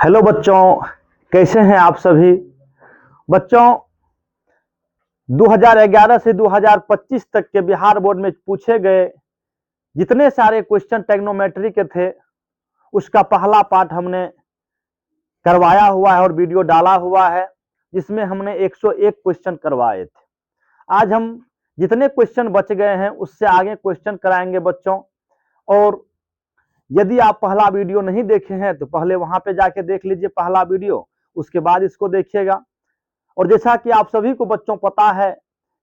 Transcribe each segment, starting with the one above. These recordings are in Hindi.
हेलो बच्चों, कैसे हैं आप सभी बच्चों। 2011 से 2025 तक के बिहार बोर्ड में पूछे गए जितने सारे क्वेश्चन ट्रिग्नोमेट्री के थे उसका पहला पार्ट हमने करवाया हुआ है और वीडियो डाला हुआ है, जिसमें हमने 101 क्वेश्चन करवाए थे। आज हम जितने क्वेश्चन बच गए हैं उससे आगे क्वेश्चन कराएंगे बच्चों। और यदि आप पहला वीडियो नहीं देखे हैं तो पहले वहां पे जाके देख लीजिए पहला वीडियो, उसके बाद इसको देखिएगा। और जैसा कि आप सभी को बच्चों पता है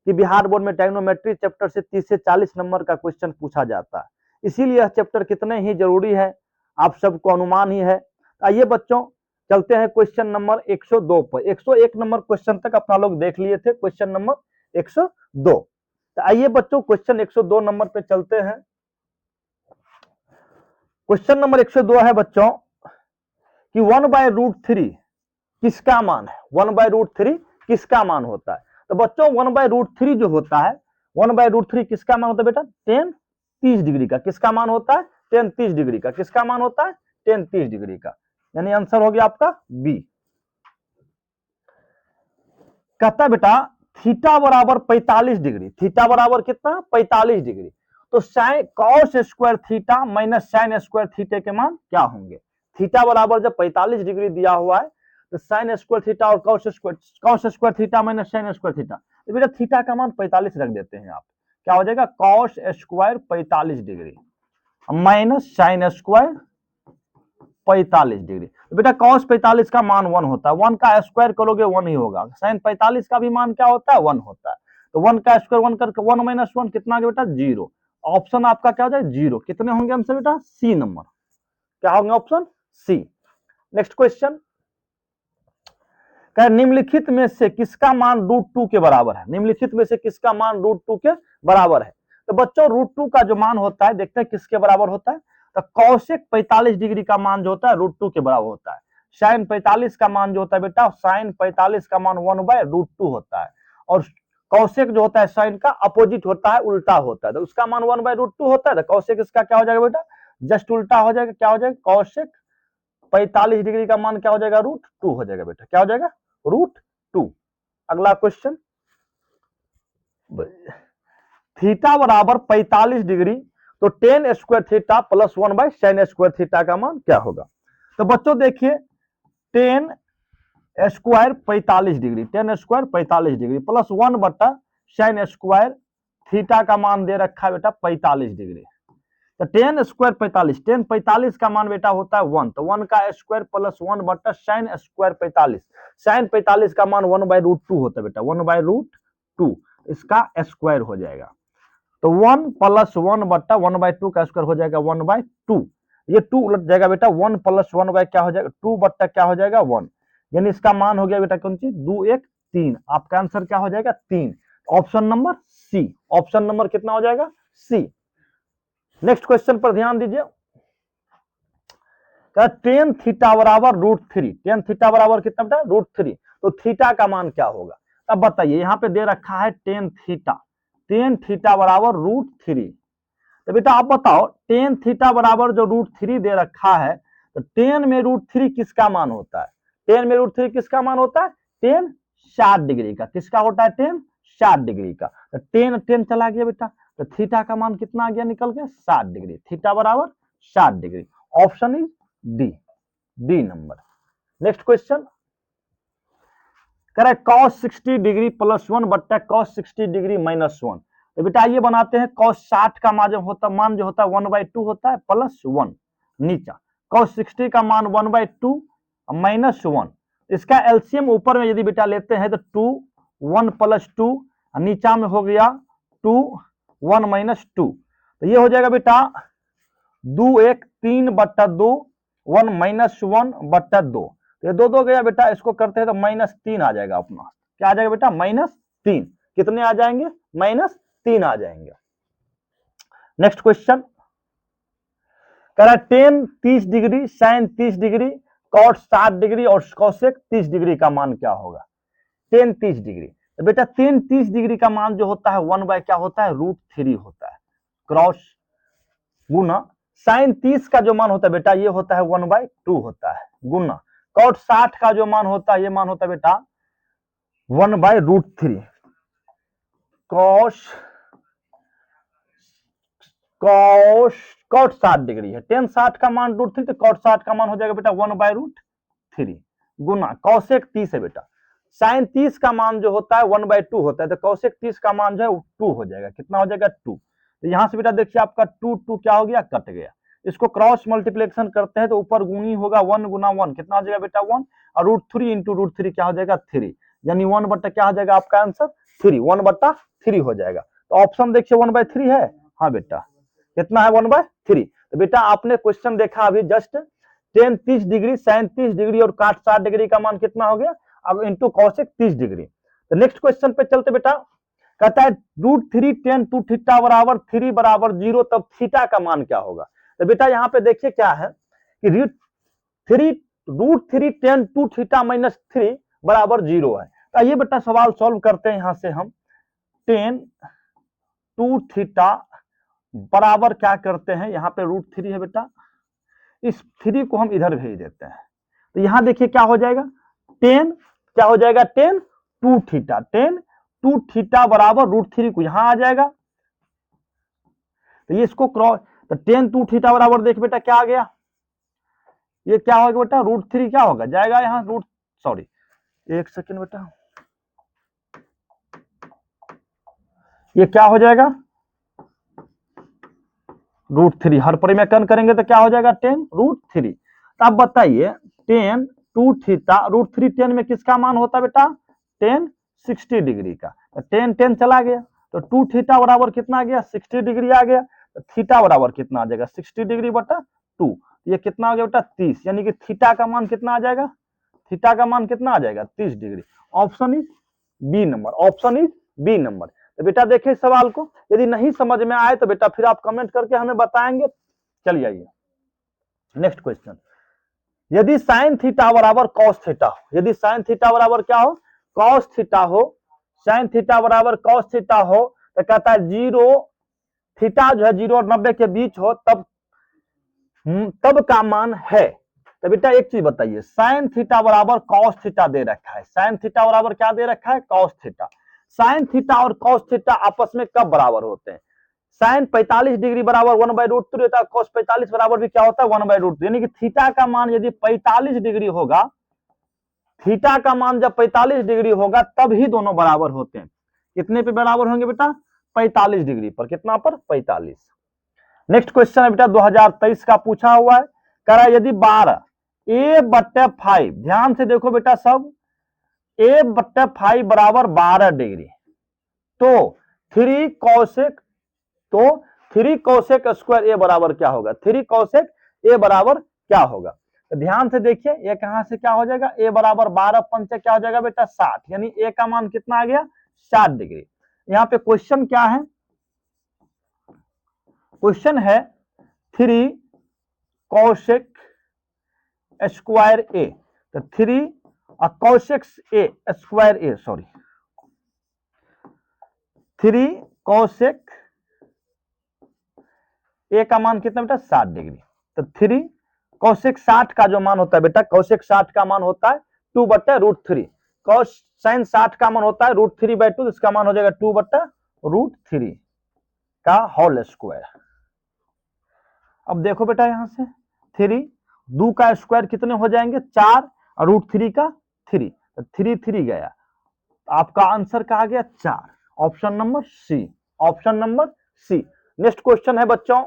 कि बिहार बोर्ड में ट्रिग्नोमेट्री चैप्टर से 30 से 40 नंबर का क्वेश्चन पूछा जाता है, इसीलिए यह चैप्टर कितने ही जरूरी है आप सबको अनुमान ही है। आइए बच्चों, चलते हैं क्वेश्चन नंबर 102 पर। 101 नंबर क्वेश्चन तक अपना लोग देख लिए थे, क्वेश्चन नंबर 102। तो आइए बच्चों क्वेश्चन 102 नंबर पे चलते हैं। क्वेश्चन नंबर 102 है बच्चों कि 1/√3 किसका मान है। 1/√3 किसका मान होता है। तो बच्चों 1/√3 जो होता है, 1/√3 किसका मान होता है बेटा, tan 30 डिग्री का। किसका मान होता है, tan 30 डिग्री का। किसका मान होता है, tan 30 डिग्री का। यानी आंसर हो गया आपका बी। कहता है बेटा थीटा बराबर 45 डिग्री। थीटा बराबर कितना, 45 डिग्री। तो sine cos square theta minus sign square theta के मान क्या होंगे। थीटा बराबर जब 45 डिग्री दिया हुआ है तो साइन स्क्वायर थीटा और cos square theta minus sign square theta. तो बेटा थीटा का मान 45 रख देते हैं आप, क्या हो जाएगा, cos square 45 degree minus sine square 45 degree. तो बेटा cos 45 का मान 1 होता है, 1 का स्क्वायर करोगे 1 ही होगा। sin 45 का भी मान क्या होता है, 1 होता है। तो 1 का स्क्वायर 1 करके 1 माइनस 1 कितना आ गया बेटा, 0। ऑप्शन आपका क्या हो जाए, 0। कितने होंगे आंसर बेटा, सी नंबर। क्या होंगे ऑप्शन सी। नेक्स्ट क्वेश्चन, निम्नलिखित में से किसका मान √2 के बराबर है। निम्नलिखित में से किसका मान √2 के बराबर है। तो बच्चों √2 का जो मान होता है, देखते हैं किसके बराबर होता है। तो कौशिक 45 डिग्री का मान जो होता है √2 के बराबर होता है। साइन 45 का मान जो होता है बेटा, साइन 45 का मान 1/√2 होता है। और कौशिक जो होता है साइन का अपोजिट होता है, उल्टा होता है, तो उसका मान 1/√2 होता है। तो कौशिक इसका क्या हो जाएगा बेटा, जस्ट उल्टा हो जाएगा। क्या हो जाएगा, कौशिक 45 डिग्री का मान क्या हो जाएगा, √2 हो जाएगा बेटा। क्या हो जाएगा, √2। अगला क्वेश्चन, थीटा बराबर 45 डिग्री, तो tan square theta plus 1/sin square theta का मान क्या होगा। तो बच्चों देखिए tan square 45 degree, tan square 45 degree plus 1/sin square theta का मान दे रखा है बेटा 45 डिग्री। तो tan स्क्वायर 45, tan 45 का मान बेटा होता है 1, तो 1 का square plus 1/sin square 45। sin 45 का मान 1/√2 होता है बेटा, 1/√2 इसका स्क्वायर हो जाएगा। तो 1 प्लस 1/1/2 का स्क्वायर हो जाएगा 1/2। ये 2 उलट जाएगा बेटा, 1 प्लस 1 बाय क्या हो जाएगा, 2 क्या हो जाएगा 1। यानी इसका मान हो गया बेटा कौन सी, 2 1 3। आपका आंसर क्या हो जाएगा, 3। Option number c. Option number कितना हो जाएगा, सी। नेक्स्ट क्वेश्चन पर ध्यान दीजिए, tan थीटा बराबर √3। tan थीटा बराबर कितना बेटा, √3। तो थीटा का मान क्या होगा। अब बताइए, यहां पे दे रखा है tan थीटा, tan थीटा बराबर √3। तो बेटा आप बताओ tan थीटा बराबर जो √3 दे रखा है, तो tan में √3 किसका मान होता है। tan में √3 किसका मान होता है, tan 60 डिग्री का। किसका होता है, tan 60 डिग्री का। तो tan चला गया बेटा, तो थीटा का मान कितना आ गया निकल के, 60 डिग्री। थीटा बराबर 60 degree. Option is D, D number. Next question, करें cos 60 degree plus 1 cos 60 degree minus 1। तो बेटा ये बनाते हैं, cos 60 का मान जो होता है 1/2 होता है प्लस 1 नीचा। cos 60 का मान 1/2 माइनस 1। इसका एलसीएम ऊपर में यदि बेटा लेते हैं तो 2 1 प्लस 2, नीचा में हो गया 2 1 माइनस 2। तो ये हो जाएगा बेटा 2 1 3/2 1 माइनस 1/2। ये 2 गया बेटा, इसको करते हैं तो -3 आ जाएगा अपना। क्या आ जाएगा बेटा, -3। कितने आ जाएंगे, -3 आ जाएंगे। नेक्स्ट क्वेश्चन, कह रहा है tan 30 degree sin 30 degree cot 60 degree और cosec 30 डिग्री का मान क्या होगा। tan 30 डिग्री, तो बेटा tan 30 डिग्री का मान जो होता है 1 क्या होता है, √3 होता है, क्रॉस गुना। sin 30 का जो मान होता है बेटा ये होता है 1/2 होता है, गुना कॉट 60 का जो मान होता है ये मान होता है बेटा 1/√3 कॉस कॉट 60 डिग्री है, टेन 60 का मान √3 तो कॉट 60 का मान हो जाएगा बेटा 1/√3 गुना कौशिक 30 है बेटा, साइन 30 का मान जो होता है 1/2 होता है, तो कौशिक 30 का मान जो है 2 हो जाएगा, कितना हो जाएगा 2। तो यहां से बेटा देखिए आपका 2 क्या हो गया, कट गया। इसको क्रॉस मल्टीप्लिकेशन करते हैं तो ऊपर गुणी होगा 1 गुना 1 कितना हो जाएगा बेटा 1, और √3 इंटू √3 क्या हो जाएगा 3, यानी 1 बटा क्या हो जाएगा आपका आंसर 3, 1/3 हो जाएगा। तो ऑप्शन देखिए 1/3 है, हाँ बेटा कितना है 1/3। तो बेटा आपने क्वेश्चन देखा अभी just tan 30 degree, sine 30 degree और काट 60 डिग्री का मान कितना हो गया, अब इंटू कॉसेक 30 डिग्री। तो नेक्स्ट क्वेश्चन पे चलते बेटा, कहता है √3 tan 2 थीटा बराबर 3 बराबर 0, तब थीटा का मान क्या होगा। तो बेटा यहाँ पे देखिए क्या है कि √3 tan 2 थीटा -3 बराबर 0 है। तो ये बेटा सवाल सॉल्व करते हैं, यहां से हम tan 2 थीटा बराबर क्या करते हैं, यहाँ पे √3 है बेटा, इस 3 को हम इधर भेज देते हैं। तो यहां देखिए क्या हो जाएगा, tan क्या हो जाएगा tan 2 थीटा, tan 2 थीटा बराबर √3 को यहां आ जाएगा। तो ये इसको क्रॉस, तो tan 2 थीटा बराबर देख बेटा क्या आ गया, ये क्या होगा बेटा √3 क्या होगा जाएगा यहाँ सॉरी एक सेकेंड बेटा, ये क्या हो जाएगा √3, हर परिमेकरण करेंगे तो क्या हो जाएगा tan √3। तो अब बताइए tan 2 थीटा √3 tan में किसका मान होता है बेटा tan 60 डिग्री का, तो tan चला गया, तो 2 थीटा बराबर कितना आ गया 60 डिग्री आ गया, तो थीटा बराबर कितना आ जाएगा 60 डिग्री बटा 2, ये कितना आ गया बेटा 30, यानी कि थीटा का मान कितना आ जाएगा, थीटा का मान कितना आ जाएगा 30 degree. Option is b number, option is b number. तो बेटा देखिए सवाल को, यदि नहीं समझ में आए तो बेटा फिर आप कमेंट करके हमें बताएंगे। चलिए आइए नेक्स्ट क्वेश्चन, यदि साइन थीटा बराबर कॉस थीटा हो, यदि साइन थीटा बराबर क्या हो कॉस थीटा हो, साइन थीटा बराबर कॉस थीटा हो, तो कहता है 0 थीटा जो है 0 और 90 के बीच हो, तब का मान है। तो बेटा एक चीज बताइए, साइन थीटा बराबर कॉस थीटा दे रखा है, साइन थीटा बराबर क्या दे रखा है कॉस थीटा, साइन थीटा और कॉस थीटा आपस में कब बराबर होते हैं, साइन 45 डिग्री बराबर 1/√3 होता है, कॉस 45 बराबर भी क्या होता है 1/√3, यानी कि थीटा का मान यदि 45 डिग्री होगा, थीटा का मान जब 45 डिग्री होगा तब ही दोनों बराबर होते हैं। कितने पे बराबर होंगे बेटा 45 डिग्री पर, कितना पर 45। नेक्स्ट क्वेश्चन है बेटा 2023 का पूछा हुआ है, कह रहा है यदि 12 a/5, ध्यान से देखो बेटा सब, a/5 बराबर 12 डिग्री, तो 3 cosec स्क्वायर ए बराबर क्या होगा, 3 cosec ए बराबर क्या होगा। तो ध्यान से देखिए ये कहां से क्या हो जाएगा, ए बराबर 12 पंचे क्या हो जाएगा बेटा 60, यानी ए का मान कितना आ गया 60 डिग्री। यहाँ पे क्वेश्चन क्या है, क्वेश्चन है 3 cosec स्क्वायर ए, तो 3 cosec ए स्क्वायर ए, सॉरी 3 cosec ए का मान कितना बेटा 60 डिग्री, तो 3 cosec 60 का जो मान होता है बेटा, cosec 60 का मान होता है 2/√3, cos sin 60 का मान होता है √3/2, इसका मान हो जाएगा 2/√3 का होल स्क्वायर। अब देखो बेटा यहां से 3 2 का स्क्वायर कितने हो जाएंगे 4 और √3 का 3, तो 3 गया, आपका आंसर कहा गया 4, option number c, option number सी। नेक्स्ट क्वेश्चन है बच्चों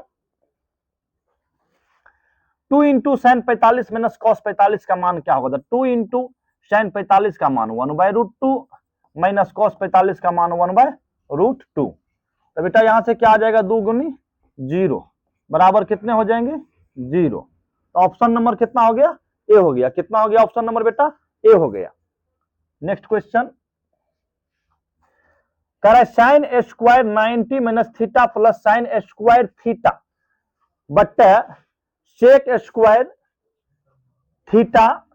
2 इंटू साइन 45 माइनस कॉस 45 का मान क्या होगा, 2 इंटू साइन 45 का मान 1/√2 माइनस कॉस 45 का मान 1/√2, तो बेटा यहां से क्या आ जाएगा 2 गुनी 0 बराबर कितने हो जाएंगे 0, तो ऑप्शन नंबर कितना हो गया ए हो गया, कितना हो गया ऑप्शन नंबर बेटा ए हो गया। नेक्स्ट क्वेश्चन कह रहा है sine square 90 minus theta plus sine square theta बट्टे sec square theta,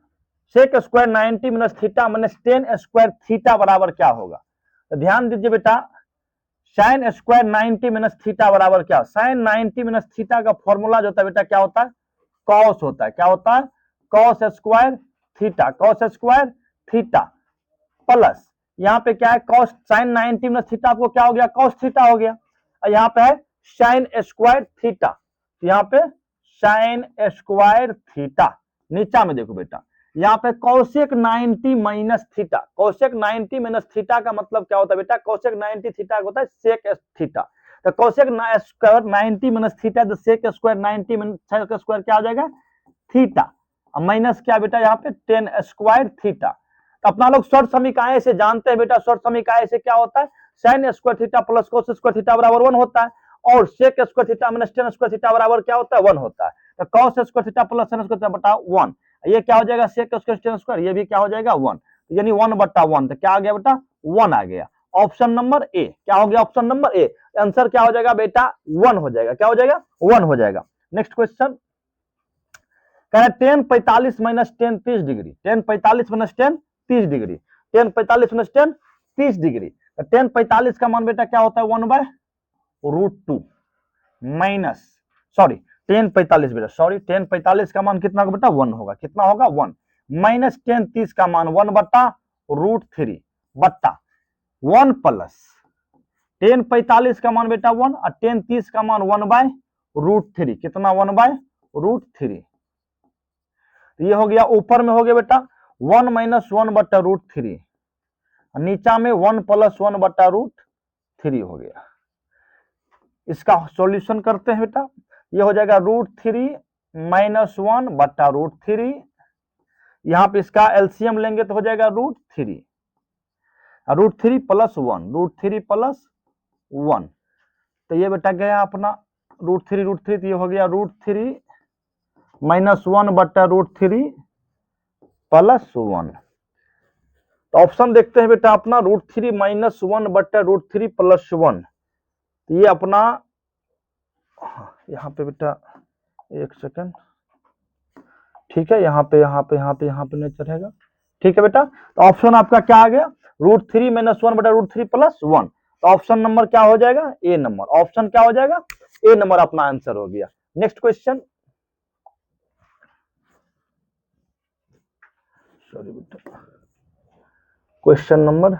sec square 90 minus theta minus tan square theta बराबर क्या होगा। तो ध्यान दीजिए बेटा साइन स्क्वायर 90 माइनस थीटा बराबर क्या, साइन 90 माइनस थीटा का फॉर्मूला जो होता है बेटा क्या होता है कॉस होता है, क्या होता है cos square theta, cos square theta plus यहाँ पे क्या है कॉस साइन 90 माइनस थीटा, आपको क्या हो गया कॉस थीटा हो गया, और यहाँ पे है साइन स्क्वायर थीटा, यहाँ पे साइन स्क्वायर थीटा। नीचा में देखो बेटा, यहाँ पे कौसेक 90 माइनस थीटा, कौसेक 90 माइनस थीटा का मतलब क्या होता है बेटा, कौसेक 90 थीटा होता है सेक थीटा, तो कौसेक स्क्वायर 90 माइनस थीटा, तो सेक स्क्वायर 90 माइनस स्क्वायर क्या हो जाएगा थीटा, माइनस क्या बेटा यहाँ पे टेन स्क्वायर थीटा। तो अपना लोग शॉर्ट समीकरण से जानते हैं बेटा, शॉर्ट समीकरण से क्या होता है sine square theta plus cos square theta बराबर 1 होता है, और sec square theta minus tan square theta बराबर क्या होता है 1 होता है, तो cos square theta plus sine square theta बटा 1, ये क्या हो जाएगा सेक स्क्वायर टेन स्क्वायर, ये भी क्या हो जाएगा 1, यानी 1 बटा 1, तो क्या आ गया बेटा 1 आ गया। ऑप्शन नंबर ए क्या हो गया, ऑप्शन नंबर ए आंसर क्या हो जाएगा बेटा 1 हो जाएगा, क्या हो जाएगा 1 हो जाएगा। नेक्स्ट क्वेश्चन कह रहा है 10 45 minus 10 30 degree, 10 45 minus 10 30 degree, 10 45 minus 10 30 degree, तो 10 45 का मान बेटा क्या होता है 1/√2 माइनस सॉरी 10 45 बेटा सॉरी 10 45 का मान कितना होगा बेटा 1 होगा, कितना होगा 1 माइनस 10 30 का मान 1/√3 बट्टा 1 प्लस 10 45 का मान बेटा 1 और 10 30 का मान 1/√3, कितना 1/√3, ये हो गया, ऊपर में हो गया बेटा 1 माइनस 1/√3, नीचा में 1 प्लस 1/√3 हो गया। इसका सॉल्यूशन करते हैं बेटा, ये हो जाएगा √3 माइनस 1/√3, यहां पे इसका एलसीएम लेंगे तो हो जाएगा √3 प्लस 1, √3 प्लस 1, तो ये बेटा गया अपना √3 तो ये हो गया √3 माइनस 1/√3 प्लस 1, तो ऑप्शन देखते हैं बेटा अपना √3 माइनस 1/√3 प्लस 1, तो ये अपना यहाँ पे बेटा एक सेकंड, ठीक है, यहाँ पे नहीं चढ़ेगा, ठीक है बेटा, तो ऑप्शन आपका क्या आ गया √3 माइनस 1/√3 प्लस 1, तो ऑप्शन नंबर क्या हो जाएगा ए नंबर, ऑप्शन क्या हो जाएगा ए नंबर अपना आंसर हो गया। नेक्स्ट क्वेश्चन, सॉरी बेटा, क्वेश्चन नंबर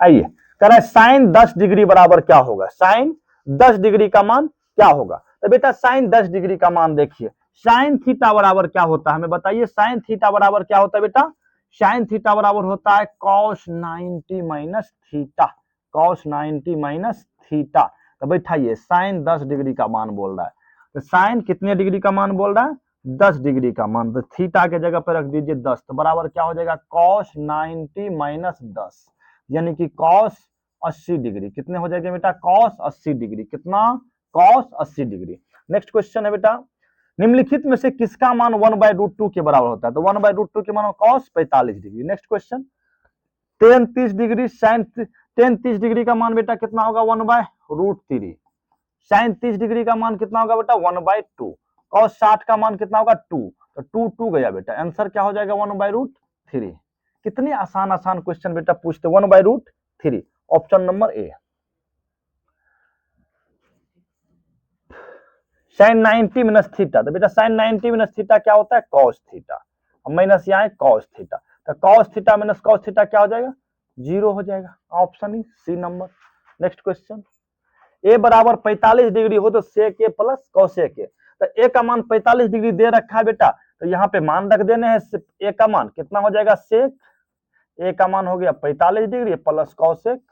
आइए, कह रहा है साइन 10 डिग्री बराबर क्या होगा, साइन 10 डिग्री का मान क्या होगा, तो बेटा साइन 10 डिग्री का मान देखिए, साइन थीटा बराबर क्या होता है हमें बताइए, साइन थीटा बराबर क्या होता है बेटा, साइन थीटा बराबर होता है cos 90 minus theta, cos 90 minus theta, तो बैठाइए साइन 10 डिग्री का मान बोल रहा है, तो साइन कितने डिग्री का मान बोल रहा है 10 डिग्री का मान, तो थीटा के जगह पर रख दीजिए 10, तो बराबर क्या हो जाएगा cos 90 माइनस 10, यानी कि cos 80 डिग्री, कितने हो जाएगा बेटा cos 80 डिग्री, कितना cos 80 डिग्री। नेक्स्ट क्वेश्चन है बेटा, निम्नलिखित में से किसका मान 1/√2 के बराबर होता है, तो 1/√2 के मान cos 45 degree. Next question, tan 30 degree sin tan 30 degree का मान बेटा कितना होगा 1/√3, sin 30 डिग्री का मान कितना होगा बेटा 1/2, cos 60 का मान कितना होगा 2, तो 2 गया बेटा, आंसर क्या हो जाएगा 1/√3। कितने आसान क्वेश्चन बेटा पूछते 1/√3, option number a. Sine 90 minus theta, तो बेटा साइन 90 माइनस थीटा क्या होता है cos थीटा, और माइनस यहाँ है cos थीटा, तो cos theta minus cos theta क्या हो जाएगा 0 हो जाएगा, option E C number. Next question, A बराबर 45 डिग्री हो तो सेक ए प्लस कॉसेक ए, तो ए का मान 45 डिग्री दे रखा है बेटा, तो यहाँ पे मान रख देने हैं, ए का मान कितना हो जाएगा सेक, ए का मान हो गया 45 डिग्री प्लस कॉसेक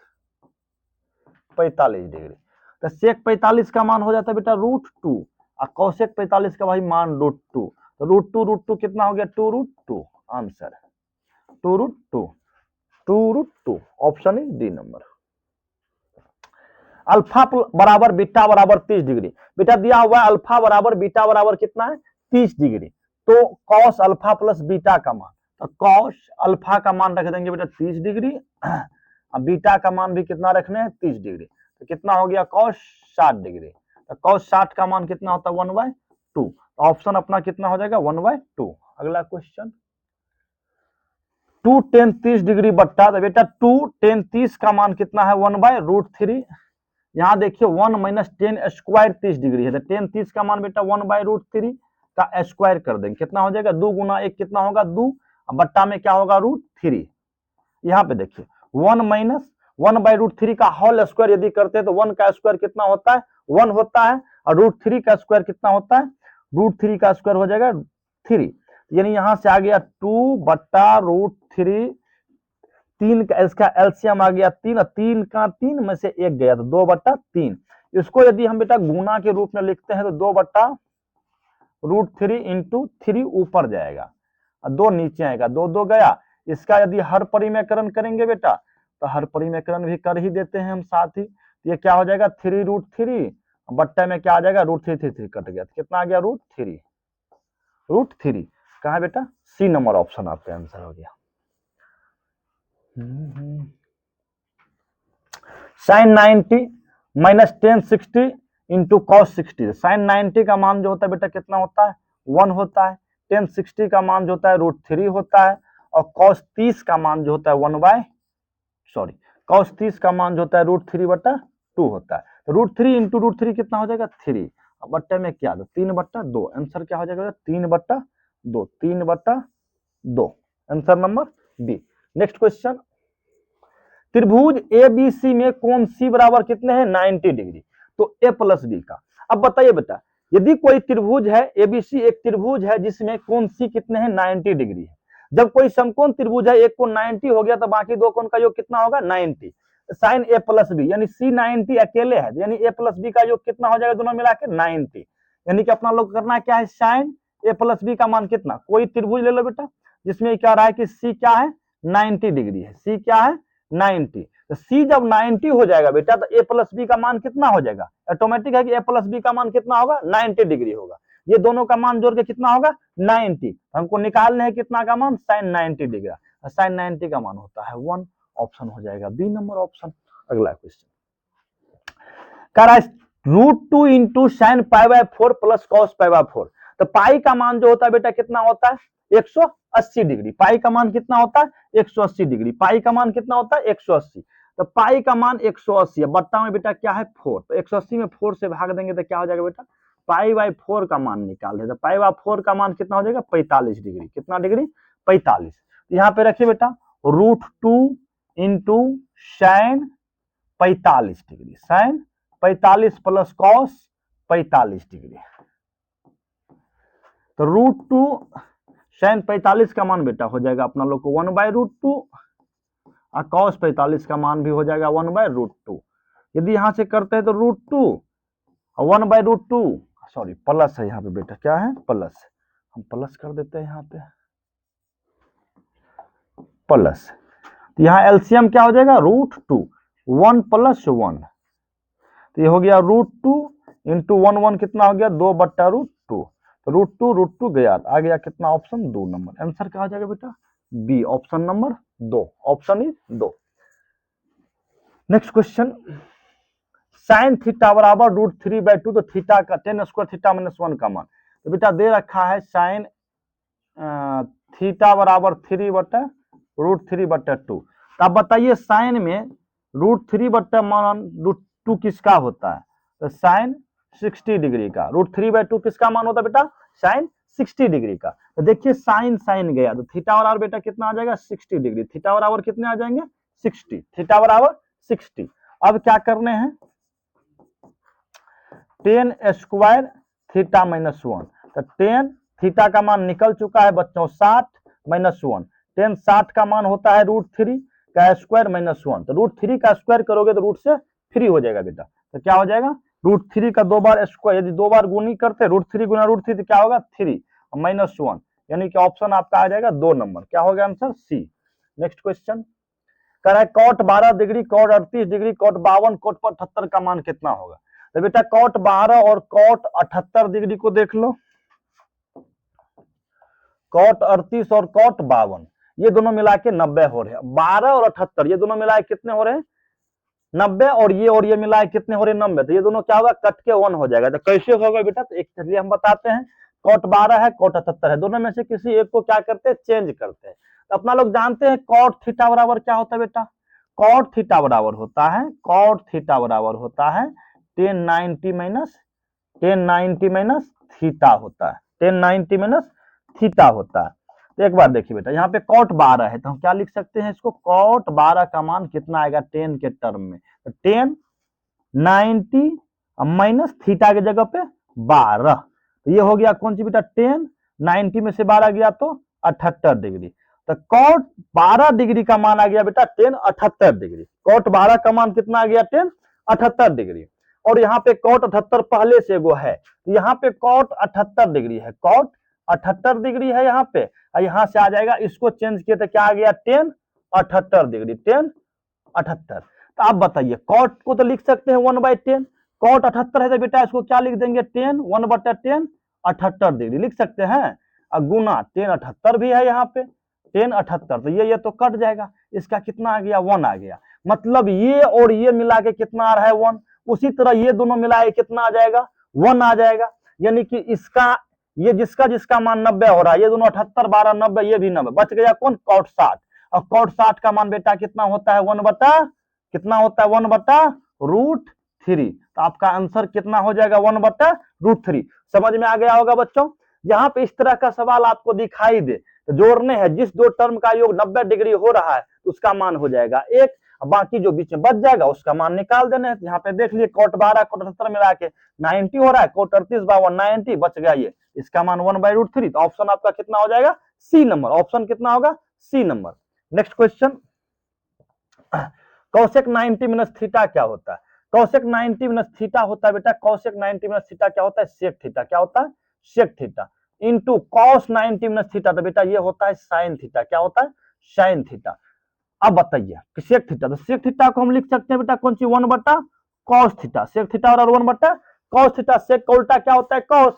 45 डिग्री, तो सेक 45 का मान हो जाता है बेटा √2 और कॉसेक 45 का भाई मान √2, तो √2 कितना हो गया 2√2, answer 2√2, option is D number. Alpha बराबर बीटा बराबर 30 डिग्री, बेटा दिया हुआ है अल्फा बराबर बीटा बराबर कितना है 30 डिग्री, तो कॉस अल्फा प्लस बीटा का मान, तो कॉस अल्फा का मान रख देंगे बेटा 30 डिग्री, बीटा का मान भी कितना रखने हैं 30 डिग्री, तो कितना हो गया cos 60 डिग्री, तो cos 60 का मान कितना होता है 1/2, ऑप्शन अपना कितना हो जाएगा 1/2। अगला क्वेश्चन, 2 tan 30 डिग्री बट्टा, तो बेटा 2 tan 30 का मान कितना है 1/√3, यहाँ देखिए 1 माइनस 10 स्क्वायर 30 डिग्री है, तो 10 30 का मान बेटा 1/√3 का स्क्वायर कर देंगे, कितना हो जाएगा 2 गुना 1 कितना होगा 2, बट्टा में क्या होगा √3। यहाँ पे देखिए 1 माइनस 1/√3 का होल स्क्वायर यदि करते हैं तो 1 का स्क्वायर कितना होता है 1 होता है, और √3 का स्क्वायर कितना होता है √3 का स्क्वायर हो जाएगा 3, यानी यहां से आ गया 2/√3, 3 का इसका एलसीएम आ गया 3, और 3 का 3 में से 1 गया तो 2/3। इसको यदि हम बेटा गुना के रूप में लिखते हैं तो 2/√3 इंटू 3 ऊपर जाएगा और 2 नीचे आएगा, 2 2 गया। इसका यदि हर परिमेयकरण करेंगे बेटा तो हर परिमेयकरण भी कर ही देते हैं हम साथ ही, ये क्या हो जाएगा 3√3, बट्टे में क्या आ जाएगा √3 कट गया, तो कितना आ गया √3 कहा है बेटा सी नंबर ऑप्शन आपका आंसर हो गया। sin 90 minus 1060 into cos 60, sin 90 का मान जो होता है बेटा कितना होता है 1 होता है, 1060 का मान जो होता है √3 होता है, और cos 30 का मान जो होता है cos 30 का मान जो होता है √3/2 होता है, तो √3 इंटू √3 कितना हो जाएगा 3, अब बट्टे में क्या 3/2, आंसर क्या हो जाएगा 3/2 answer number b. Next question, त्रिभुज एबीसी में कोण सी बराबर कितने हैं 90 डिग्री, तो ए प्लस बी का। अब बताइए बेटा यदि कोई त्रिभुज है एबीसी, एक त्रिभुज है जिसमें कोण सी कितने हैं 90 डिग्री है, जब कोई समकोण त्रिभुज है एक कोण 90 हो गया तो बाकी दो कोण का योग कितना होगा 90, साइन ए प्लस बी यानी सी 90 अकेले है, यानी ए प्लस बी का योग कितना हो जाएगा दोनों मिला के 90, यानी कि अपना लोग करना क्या है साइन ए प्लस बी का मान कितना, कोई त्रिभुज ले लो बेटा जिसमें क्या रहा है कि सी क्या है 90 डिग्री है, सी क्या है 90, तो सी जब 90 हो जाएगा बेटा तो ए प्लस बी का मान कितना हो जाएगा, ऑटोमेटिक है कि ए प्लस बी का मान कितना होगा 90 डिग्री होगा, ये दोनों का मान जोड़ के कितना होगा 90, हमको निकालना है कितना का मान sin 90 डिग्री, sin 90 का मान होता है 1, ऑप्शन हो जाएगा बी नंबर ऑप्शन। अगला क्वेश्चन कह रहा है √2 इंटू साइन π/4 प्लस कॉस π/4, तो पाई का मान जो होता है बेटा कितना होता है 180 डिग्री, पाई का मान कितना होता है 180 डिग्री, पाई का मान कितना होता है 180, तो पाई का मान 180 है, बट्टा में बेटा क्या है 4, तो 180 में 4 से भाग देंगे तो क्या हो जाएगा बेटा π/4 का मान निकाल दे, तो π/4 का मान कितना हो जाएगा 45 डिग्री, कितना डिग्री 45, यहाँ पे रखिए बेटा √2 into sine 45 degree, sine 45 plus cos 45 degree, तो √2 साइन 45 का मान बेटा हो जाएगा अपना लोग को 1/√2 और cos 45 का मान भी हो जाएगा 1/√2, यदि यहां से करते हैं तो √2 और 1/√2 सॉरी प्लस है यहाँ पे बेटा क्या है प्लस, हम प्लस कर देते हैं यहाँ पे प्लस, तो यहाँ एलसीएम क्या हो जाएगा √2 1 + 1, तो ये हो गया √2 इंटू 1 1 कितना हो गया 2/√2, तो √2 गया आ गया कितना ऑप्शन 2 नंबर, आंसर क्या हो जाएगा बेटा b option number 2, option is 2। Next question sine theta बराबर √3/2, तो थीटा का tan स्क्वायर थीटा -1 का मान, तो बेटा दे रखा है साइन थीटा बराबर 3/√3/2, तो आप बताइए साइन में √3/2 किसका होता है, तो साइन 60 डिग्री का, √3/2 किसका मान होता है बेटा साइन 60 डिग्री का, तो देखिए साइन साइन गया तो थीटा बराबर बेटा कितना आ जाएगा 60 डिग्री, थीटा बराबर कितने आ जाएंगे 60, थीटा बराबर 60। अब क्या करने हैं tan स्क्वायर थीटा -1, तो tan थीटा का मान निकल चुका है बच्चों 60 -1, tan 60 का मान होता है √3 का स्क्वायर -1, तो √3 का स्क्वायर करोगे तो रूट से फ्री हो जाएगा बेटा, तो क्या हो जाएगा √3 का 2 बार स्क्वायर, यदि 2 बार गुनी करते √3 गुना √3 तो क्या होगा 3 -1, यानी कि ऑप्शन आपका आ जाएगा 2 नंबर, क्या होगा आंसर सी। नेक्स्ट क्वेश्चन कह रहा है cot 12 degree, cot 38 degree, cot 52, cot 78 का मान कितना होगा, तो बेटा cot 12 और cot 78 डिग्री को देख लो, cot 38 और cot 52 ये दोनों मिला के 90 हो रहे हैं, 12 और 78 ये दोनों मिला के कितने हो रहे हैं 90, और ये मिला के कितने हो रहे हैं 90, तो ये दोनों क्या होगा कट के 1 हो जाएगा, तो कैसे होगा बेटा, तो एक चलिए हम बताते हैं, cot 12 है cot 78 है, दोनों में से किसी एक को क्या करते हैं चेंज करते हैं, तो अपना लोग जानते हैं cot थीटा बराबर क्या होता है बेटा, कॉट थीटा बराबर होता है, कॉट थीटा बराबर होता है tan 90 माइनस थीटा होता है, tan 90 माइनस थीटा होता है। तो एक बार देखिए बेटा, यहाँ पे कॉट 12 है तो हम क्या लिख सकते हैं इसको, कॉट 12 का मान कितना आएगा tan के टर्म में, तो tan 90 माइनस थीटा की जगह पे 12, तो ये हो गया कौन सी बेटा, tan 90 में से 12 गया तो 78 डिग्री, तो कॉट 12 डिग्री का मान आ गया बेटा tan 78 डिग्री, कॉट 12 का मान कितना आ गया, tan 78 डिग्री। और यहाँ पे कॉट 78 पहले से वो है, तो यहाँ पे कॉट 78 डिग्री है, कॉट 78 डिग्री है यहाँ पे, और यहाँ से आ जाएगा, इसको चेंज किया तो क्या आ गया, tan 78 डिग्री, tan 78। तो आप बताइए कॉट को तो लिख सकते हैं 1/10, कॉट 78 है तो बेटा इसको क्या लिख देंगे, tan 1/10 78 डिग्री लिख सकते हैं, और गुना tan 78 भी है यहाँ पे, tan 78, तो ये तो कट जाएगा, इसका कितना आ गया, 1 आ गया, मतलब ये और ये मिला के कितना आ रहा है, 1। उसी तरह ये दोनों मिलाए कितना आ जाएगा, 1 आ जाएगा, यानी कि इसका ये जिसका जिसका मान 90 हो रहा है, ये दोनों 78 12 90, ये भी 90, बच गया कौन, कॉट 60, और कॉट 60 का मान बेटा कितना होता है, 1/√3। तो आपका आंसर कितना हो जाएगा, 1/√3। समझ में आ गया होगा बच्चों। यहाँ पे इस तरह का सवाल आपको दिखाई दे तो जोड़ने हैं, जिस दो टर्म का योग 90 डिग्री हो रहा है उसका मान हो जाएगा 1, बाकी जो बीच में बच जाएगा उसका मान निकाल देना है। यहाँ पे देख लिए कॉट 12 कॉट 78 मिला के 90 हो रहा है, कॉट 38/1 90, बच गया ये, इसका मान 1/√3। तो ऑप्शन आपका कितना हो जाएगा, सी नंबर, ऑप्शन कितना होगा, c number. Next question, cosec 90 minus theta क्या होता है, कॉसेक 90 माइनस थीटा होता है बेटा, कॉसेक 90 माइनस थीटा क्या होता है, सेक थीटा, क्या होता है, sec theta into cos 90 minus theta, तो बेटा ये होता है साइन थीटा, क्या होता है, साइन थीटा। अब बताइए सेक थीटा, तो सेक थीटा को हम लिख सकते हैं बेटा कौन सी, 1/cos थीटा, सेक थीटा और 1/cos थीटा, सेक का उल्टा क्या होता है, cos,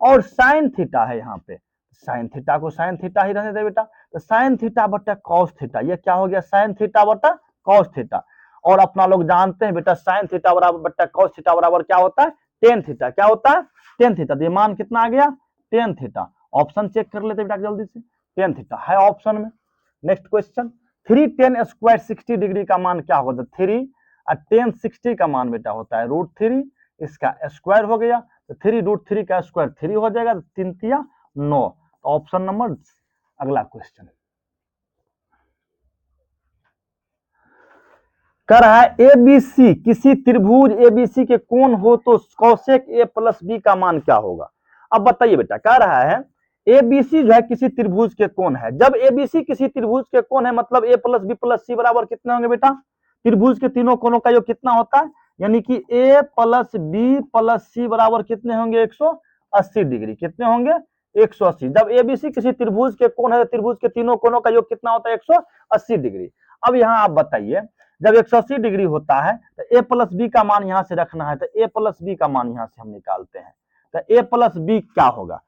और साइन थीटा है यहाँ पे, साइन थीटा को साइन थीटा ही रहने दे बेटा, तो साइन थीटा बटा cos थीटा, ये क्या हो गया, साइन थीटा बटा cos थीटा। और अपना लोग जानते हैं बेटा साइन थीटा बराबर बटा cos थीटा बराबर क्या होता है, tan थीटा, क्या होता है, tan थीटा। तो मान कितना आ गया, tan थीटा, ऑप्शन चेक कर लेते बेटा जल्दी से, tan थीटा है ऑप्शन में। Next question, 3 tan square 60 degree का मान क्या होगा, 3 और tan 60 का मान बेटा होता है √3, इसका स्क्वायर हो गया, तो 3√3 का स्क्वायर 3 हो जाएगा, 3 3 9, ऑप्शन नंबर। अगला क्वेश्चन कर रहा है, एबीसी किसी त्रिभुज एबीसी के कोण हो तो कॉसेक ए प्लस बी का मान क्या होगा। अब बताइए बेटा, कह रहा है एबीसी जो है किसी त्रिभुज के कोण है, जब एबीसी किसी त्रिभुज के कोण है मतलब ए प्लस बी प्लस सी बराबर कितने होंगे बेटा, त्रिभुज के तीनों कोणों का योग कितना होता है, यानी कि ए प्लस बी प्लस सी बराबर कितने होंगे, 180 डिग्री, कितने होंगे, 180। जब एबीसी किसी त्रिभुज के कोण है तो त्रिभुज के तीनों कोणों का योग कितना होता है, 180 डिग्री। अब यहाँ आप बताइए जब 180 डिग्री होता है तो ए प्लस बी का मान यहां से रखना है, तो ए प्लस बी का मान यहां से हम निकालते हैं, तो ए प्लस बी क्या होगा,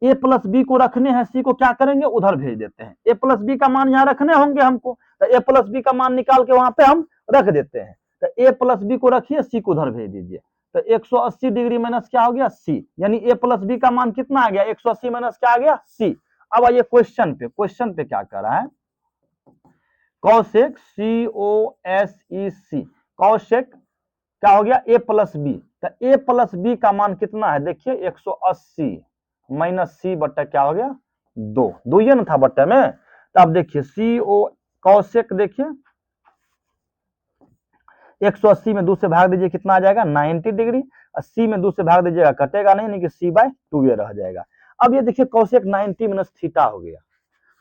ए प्लस बी को रखने हैं, सी को क्या करेंगे, उधर भेज देते हैं, ए प्लस बी का मान यहाँ रखने होंगे हमको, तो ए प्लस बी का मान निकाल के वहां पे हम रख देते हैं, तो ए प्लस बी को रखिए, सी को उधर भेज दीजिए, तो 180 डिग्री माइनस क्या हो गया, सी, यानी ए प्लस बी का मान कितना आ गया, 180 माइनस क्या आ गया, सी। अब आइए क्वेश्चन पे, क्वेश्चन पे क्या कर रहा है, कॉसेक COSEC, कॉसेक क्या हो गया, ए प्लस बी, तो ए प्लस बी का मान कितना है, देखिए 180 माइनस सी बट्टा क्या हो गया, 2, 2 ये ना था बट्टे में, तो अब देखिए कॉसेक देखिए 180 में 2 से भाग दीजिए कितना आ जाएगा, 90 डिग्री, और सी में 2 से भाग दीजिएगा कटेगा नहीं कि c/2 ये रह जाएगा। अब ये देखिए कॉसेक 90 माइनस थीटा हो गया,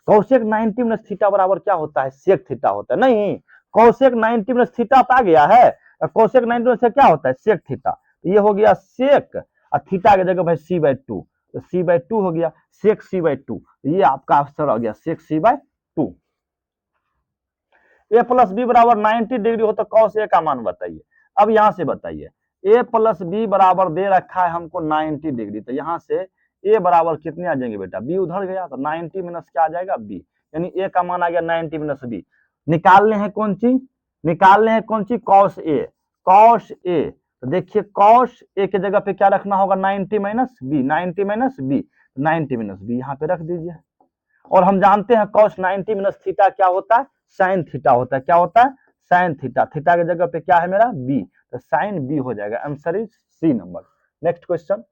कॉसेक 90 माइनस थीटा बराबर क्या होता है, सेक थीटा होता है, नहीं कॉसेक 90 माइनस थीटा आ गया है, कॉसेक 90 माइनस क्या होता है, सेक थीटा, तो ये हो गया सेक, और थीटा की जगह भाई c/2, तो c/2 हो गया, सेक c/2, ये आपका आंसर हो गया सेक c/2। ए प्लस बी बराबर 90 डिग्री हो तो कॉस ए का मान बताइए। अब यहां से बताइए ए प्लस बी बराबर दे रखा है हमको 90 डिग्री, तो यहां से ए बराबर कितने आ जाएंगे बेटा, बी उधर गया तो 90 माइनस क्या आ जाएगा, बी, यानी ए का मान आ गया 90 माइनस बी। निकालने हैं कौन सी, निकालने हैं कौन सी, कॉस ए, कॉस ए, तो देखिए कॉस ए के जगह पे क्या रखना होगा, 90 minus b, 90 minus b, 90 minus b यहाँ पे रख दीजिए। और हम जानते हैं कॉस 90 माइनस थीटा क्या होता है, साइन थीटा होता है, क्या होता है, साइन थीटा, थीटा की जगह पे क्या है मेरा बी, तो साइन बी हो जाएगा, answer is c number. Next question,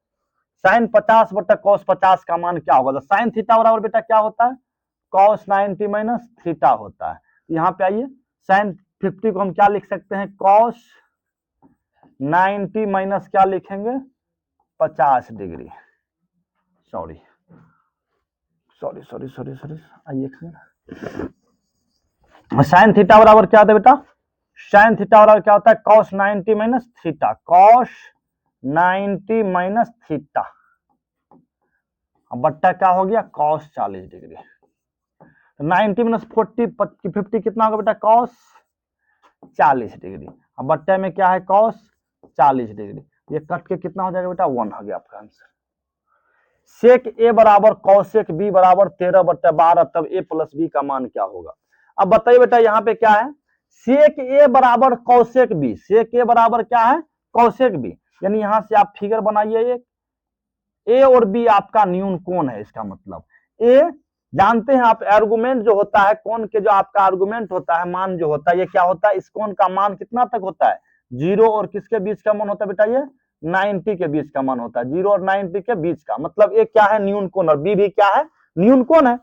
sine 50 बटा कॉस 50 का मान क्या होगा, तो साइन थीटा बराबर बेटा क्या होता है, कॉस 90 माइनस थीटा होता है। यहाँ पे आइए, साइन 50 को हम क्या लिख सकते हैं, कॉस 90 माइनस क्या लिखेंगे 50 degree, sorry sorry sorry sorry sorry आइए, साइन थीटा बराबर क्या होता है बेटा, साइन थीटा बराबर क्या होता है, cos 90 minus theta, cos 90 minus theta, बट्टा क्या हो गया कॉस 40 डिग्री, 90 माइनस 50 कितना होगा बेटा, कॉस 40 डिग्री, अब बट्टे में क्या है कॉस 40 डिग्री, ये कट के कितना हो जाएगा बेटा 1 हो गया आपका आंसर। सेक ए बराबर कॉसेक बी बराबर 13/12, तब ए प्लस बी का मान क्या होगा। अब बताइए बेटा यहाँ पे क्या है, सेक ए बराबर कॉसेक बी, सेक ए बराबर क्या है कॉसेक बी, यानी यहां से आप फिगर बनाइए, ए और बी आपका न्यून कोण है, इसका मतलब ए जानते हैं आप, आर्गुमेंट जो होता है कोण के, जो आपका आर्गुमेंट होता है मान जो होता है, ये क्या होता है, इस कोण का मान कितना तक होता है, 0 और किसके बीच का मान होता है बेटा, ये 90 के बीच का मान होता है, 0 और 90 के बीच का, मतलब ए क्या है न्यून कोण और बी भी क्या है न्यून कोण है।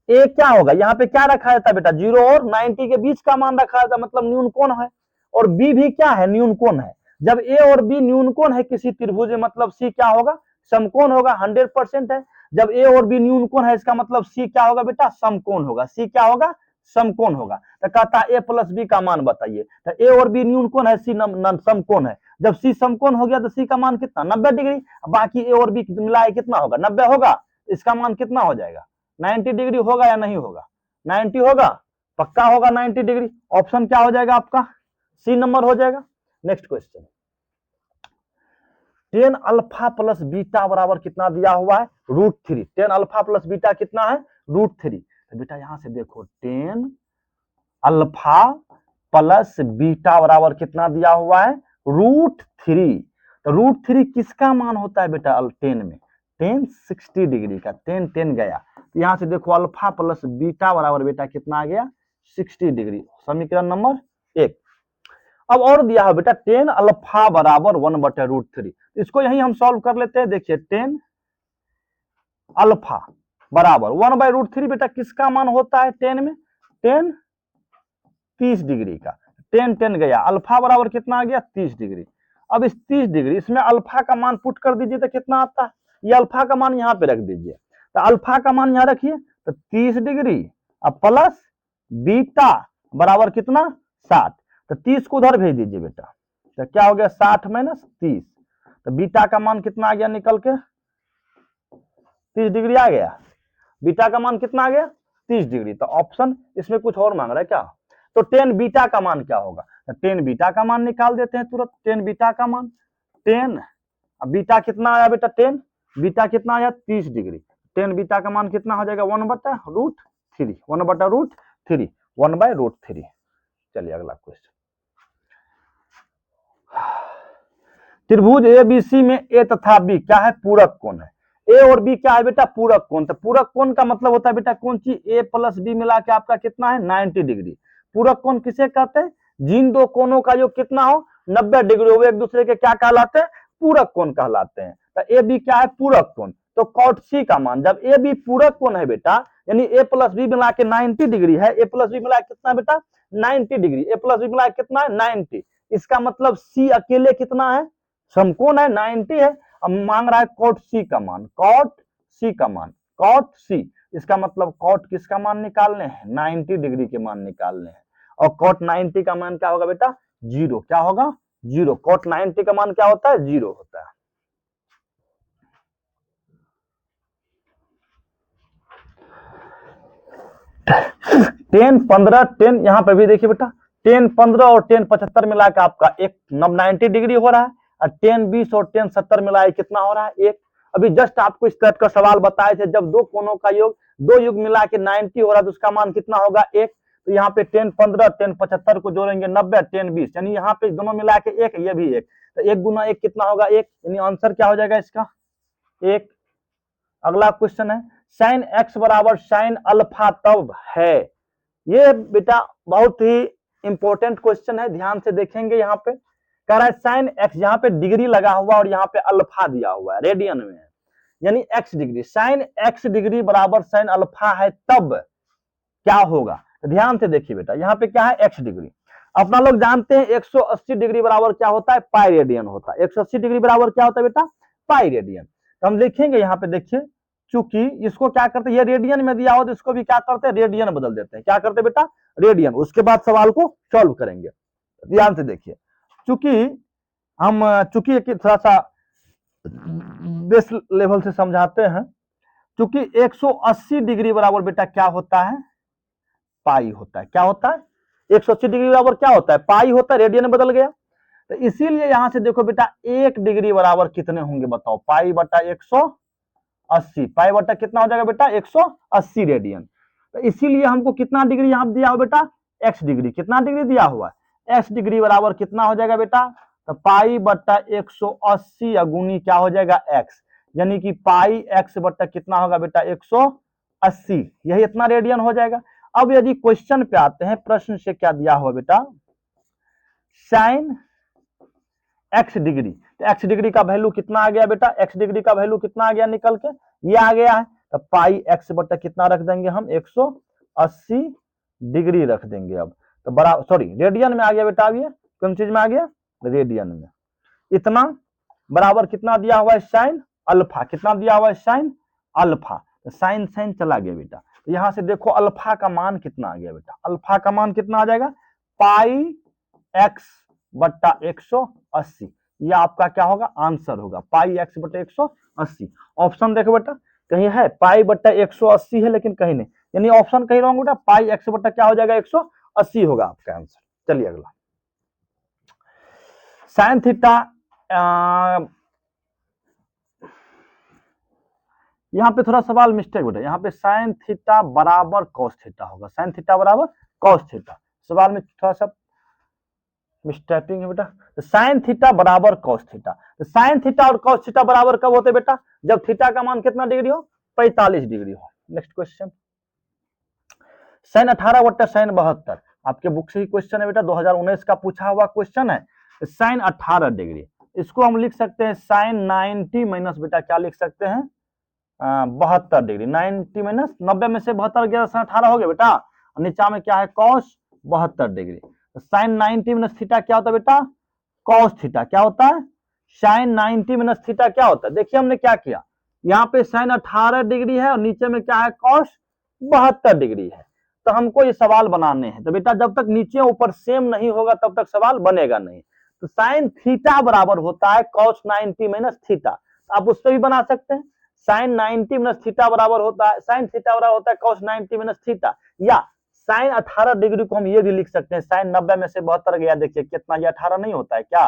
ए क्या होगा, यहाँ पे क्या रखा जाता है बेटा, 0 और 90 के बीच का मान रखा जाता है, मतलब न्यून कोण है, और बी भी क्या है न्यून कोण है। जब ए और बी न्यून कोण है किसी त्रिभुज में, मतलब सी क्या होगा समकोण होगा, 100% है। जब ए और बी न्यून कोण है, इसका मतलब सी क्या होगा बेटा समकोण होगा, सी क्या होगा समकोण होगा। तो कहता है ए प्लस बी का मान बताइए, तो ए और बी न्यून कोण है, सी समकोण है, जब सी समकोण हो गया तो सी का मान कितना 90 डिग्री, बाकी ए और बी मिलाए कितना होगा 90 होगा, इसका मान कितना हो जाएगा 90 डिग्री होगा या नहीं होगा, 90 होगा, पक्का होगा 90 डिग्री, ऑप्शन क्या हो जाएगा आपका सी नंबर हो जाएगा। Next question, tan alpha plus beta बराबर कितना दिया हुआ है √3, टेन अल्फा प्लस बीटा कितना है √3, तो बेटा यहां से देखो टेन अल्फा प्लस बीटा बराबर कितना दिया हुआ है √3, तो √3 किसका मान होता है बेटा टेन में, टेन 60 डिग्री का, टेन टेन गया, तो यहां से देखो अल्फा प्लस बीटा बराबर बेटा कितना आ गया 60 डिग्री, समीकरण नंबर 1। अब और दिया है बेटा टेन अल्फा बराबर 1/√3, इसको यही हम सॉल्व कर लेते हैं, देखिए टेन अल्फा बराबर 1/√3 बेटा किसका मान होता है टेन में, टेन 30 डिग्री का, टेन टेन गया, अल्फा बराबर कितना आ गया 30 डिग्री। अब इस 30 डिग्री इसमें अल्फा का मान पुट कर दीजिए तो कितना आता है, ये अल्फा का मान यहाँ पे रख दीजिए, तो अल्फा का मान यहाँ रखिए, तो 30 डिग्री अब प्लस बीटा बराबर कितना 60, तो 30 को उधर भेज दीजिए बेटा, तो क्या हो गया 60 माइनस 30, तो बीटा का मान कितना आ गया निकल के 30 डिग्री आ गया, बीटा का मान कितना आ गया 30 डिग्री, तो ऑप्शन इसमें कुछ और मांग रहा है क्या, तो टेन बीटा का मान क्या होगा, तो टेन बीटा का मान निकाल देते हैं तुरंत, टेन बीटा का मान, टेन बीटा कितना आया बेटा, टेन बीटा कितना आया 30 डिग्री, टेन बीटा का मान कितना हो जाएगा 1/√3, 1/√3, 1/√3। चलिए अगला क्वेश्चन, त्रिभुज एबीसी में ए तथा बी क्या है पूरक कोण है, ए और बी क्या है बेटा पूरक कोण, तो पूरक कोण का मतलब होता है बेटा कौन चीज, ए प्लस बी मिला के आपका कितना है 90 डिग्री, पूरक कोण किसे कहते हैं, जिन दो कोणों का योग कितना हो 90 डिग्री हो, एक दूसरे के क्या कहलाते हैं पूरक कोण कहलाते हैं, तो ए बी क्या है पूरक कोण, तो कॉट सी का मान, जब ए बी पूरक कोण है बेटा, यानी ए प्लस बी मिला के 90 डिग्री है, ए प्लस बी मिला कितना बेटा 90 डिग्री, ए प्लस बी मिला कितना है 90, इसका मतलब सी अकेले कितना है समकोण है 90 है। अब मांग रहा है कॉट सी का मान, कॉट सी का मान, कॉट सी, इसका मतलब कॉट किसका मान निकालने हैं 90 डिग्री के मान निकालने हैं, और कॉट 90 का मान क्या होगा बेटा 0, क्या होगा 0, कॉट 90 का मान क्या होता है 0 होता है। टेन 15 टेन यहाँ पे भी देखिए बेटा, टेन 15 और टेन 75 मिला के आपका एक 90 डिग्री हो रहा है, और टेन 20 और टेन 70 मिलाए कितना हो रहा है एक, अभी जस्ट आपको इस तरह का सवाल बताए थे, जब दो कोणों का योग दो युग मिला के 90 हो रहा है तो उसका मान कितना होगा एक, तो यहाँ पे टेन 15 टेन 75 को जोड़ेंगे 90 टेन 20, यानी यहाँ पे दोनों मिला के एक, ये भी एक, तो 1 गुना 1 कितना होगा एक, यानी आंसर क्या हो जाएगा इसका एक। अगला क्वेश्चन है sin x बराबर sin अल्फा तब है, ये बेटा बहुत ही इंपॉर्टेंट क्वेश्चन है, ध्यान से देखेंगे। यहाँ पे कह रहा है साइन एक्स, यहाँ पे डिग्री लगा हुआ और यहाँ पे अल्फा दिया हुआ है, रेडियन में है, यानी x degree. Sine x degree बराबर साइन अल्फा है, तब क्या होगा? तो ध्यान से देखिए बेटा, यहाँ पे क्या है? X degree. अपना लोग जानते हैं 180 डिग्री बराबर क्या होता है? पाई रेडियन होता है। 180 डिग्री बराबर क्या होता है बेटा? Pi radian. तो हम लिखेंगे यहाँ पे, देखिए चूंकि इसको क्या करते हैं, ये रेडियन में दिया हो तो इसको भी क्या करते हैं? रेडियन बदल देते हैं। क्या करते हैं बेटा? रेडियन। उसके बाद सवाल को सॉल्व करेंगे। ध्यान से देखिए, चूंकि थोड़ा सा बेस लेवल से समझाते हैं। चूंकि 180 डिग्री बराबर बेटा क्या होता है? पाई होता है। क्या होता है? 180 डिग्री बराबर क्या होता है? पाई होता है, रेडियन में बदल गया। तो इसीलिए यहां से देखो बेटा, 1 डिग्री बराबर कितने होंगे बताओ? पाई बटा 180। पाई बटा कितना हो जाएगा बेटा? 180 रेडियन। तो इसीलिए हमको कितना डिग्री यहां दिया हो बेटा? X degree. कितना डिग्री दिया हुआ है? एक्स डिग्री बराबर कितना हो जाएगा बेटा? तो पाई बटा 180 अगुनी क्या हो जाएगा? एक्स, यानी कि पाई एक्स बटा कितना होगा बेटा? 180। यही इतना रेडियन हो जाएगा। अब यदि क्वेश्चन पे आते हैं, प्रश्न से क्या दिया हुआ बेटा? Sine x degree. तो एक्स डिग्री का वैल्यू कितना आ गया बेटा? एक्स डिग्री का वैल्यू कितना आ गया निकल के? ये आ गया है। तो पाई एक्स बटा कितना रख देंगे हम? 180 डिग्री रख देंगे। अब तो बड़ा रेडियन में आ गया बेटा। अब ये कौन चीज में आ गया? रेडियन में। इतना बराबर कितना दिया हुआ है? Sine alpha. कितना दिया हुआ है? Sine alpha. तो साइन साइन चला गया बेटा। तो यहां से देखो अल्फा का मान कितना आ गया बेटा? अल्फा का मान कितना आ जाएगा? पाई एक्स बट्टा 180। ये आपका क्या होगा? आंसर होगा, पाई एक्स बट्टा 180। ऑप्शन देखो बेटा, कहीं है पाई बट्टा 180 है, लेकिन कहीं नहीं, यानी ऑप्शन कहीं रॉन्ग बेटा। पाई एक्स बट्टा क्या हो जाएगा? 180 होगा आपका आंसर। चलिए अगला, साइन थीटा। यहाँ पे थोड़ा सवाल मिस्टेक बेटा, यहाँ पे साइन थीटा बराबर कॉस थीटा होगा। साइन थीटा बराबर कॉस थीटा, सवाल में थोड़ा सा मिस्टेकिंग है बेटा। तो साइन थीटा बराबर कॉस थीटा। तो साइन थीटा और कॉस थीटा बराबर कब होते बेटा? जब थीटा का मान कितना डिग्री हो? 45 डिग्री हो। नेक्स्ट क्वेश्चन, साइन 18 बट्टा साइन 72। आपके बुक से ही क्वेश्चन है बेटा, 2019 का पूछा हुआ क्वेश्चन है। साइन 18 डिग्री, इसको हम लिख सकते हैं साइन 90 माइनस बेटा क्या लिख सकते हैं? 72 डिग्री। 90 माइनस 90 में से 72 गया, साइन 18 हो गया बेटा। नीचा में क्या है? Cos 72 degree. Sine 90 minus theta क्या होता है बेटा? Cos theta. क्या होता है? साइन 90 माइनस थीटा क्या होता है? देखिए हमने क्या किया, यहाँ पे साइन 18 डिग्री है और नीचे में क्या है? कॉस 72 डिग्री है। तो हमको ये सवाल बनाने हैं। तो बेटा जब तक नीचे ऊपर सेम नहीं होगा तब तक सवाल बनेगा नहीं। तो साइन थीटा बराबर होता है कॉस 90 माइनस थीटा। आप उससे भी बना सकते हैं। साइन 90 माइनस थीटा बराबर होता है, साइन थीटा बराबर होता है कॉस 90 माइनस थीटा। या साइन 18 डिग्री को हम ये भी लिख सकते हैं, साइन 90 में से 72 गया, देखिए कितना, ये 18 नहीं होता है क्या?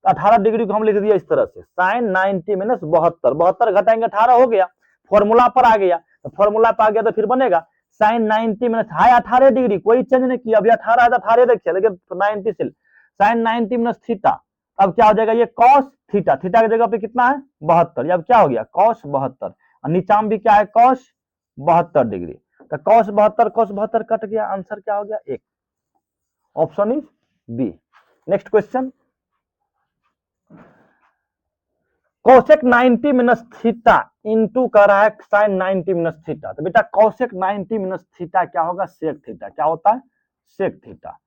18 डिग्री को हम लिख दिया इस तरह से, साइन 90 माइनस 72। 72 घटाएंगे 18 हो गया, फॉर्मूला पर आ गया। तो फॉर्मूला पर आ गया तो फिर बनेगा साइन 90 माइनस हाई 18 डिग्री, कोई चेंज नहीं किया, अभी 18 है तो 18 देखिए, लेकिन 90 से साइन 90 माइनस थीटा। अब क्या हो जाएगा? ये कॉस थीटा। थीटा की जगह पे कितना है? 72। अब क्या हो गया? कॉस 72। और नीचा में भी क्या है? Cos 72 degree. तो कॉस 72 कट गया, आंसर क्या हो गया? 1। Option is b. Next question, cosec 90 minus theta into कर रहा है साइन 90 माइनस थीटा। तो बेटा कोसेक 90 माइनस थीटा क्या होगा? Sec theta. क्या होता है? Sec theta.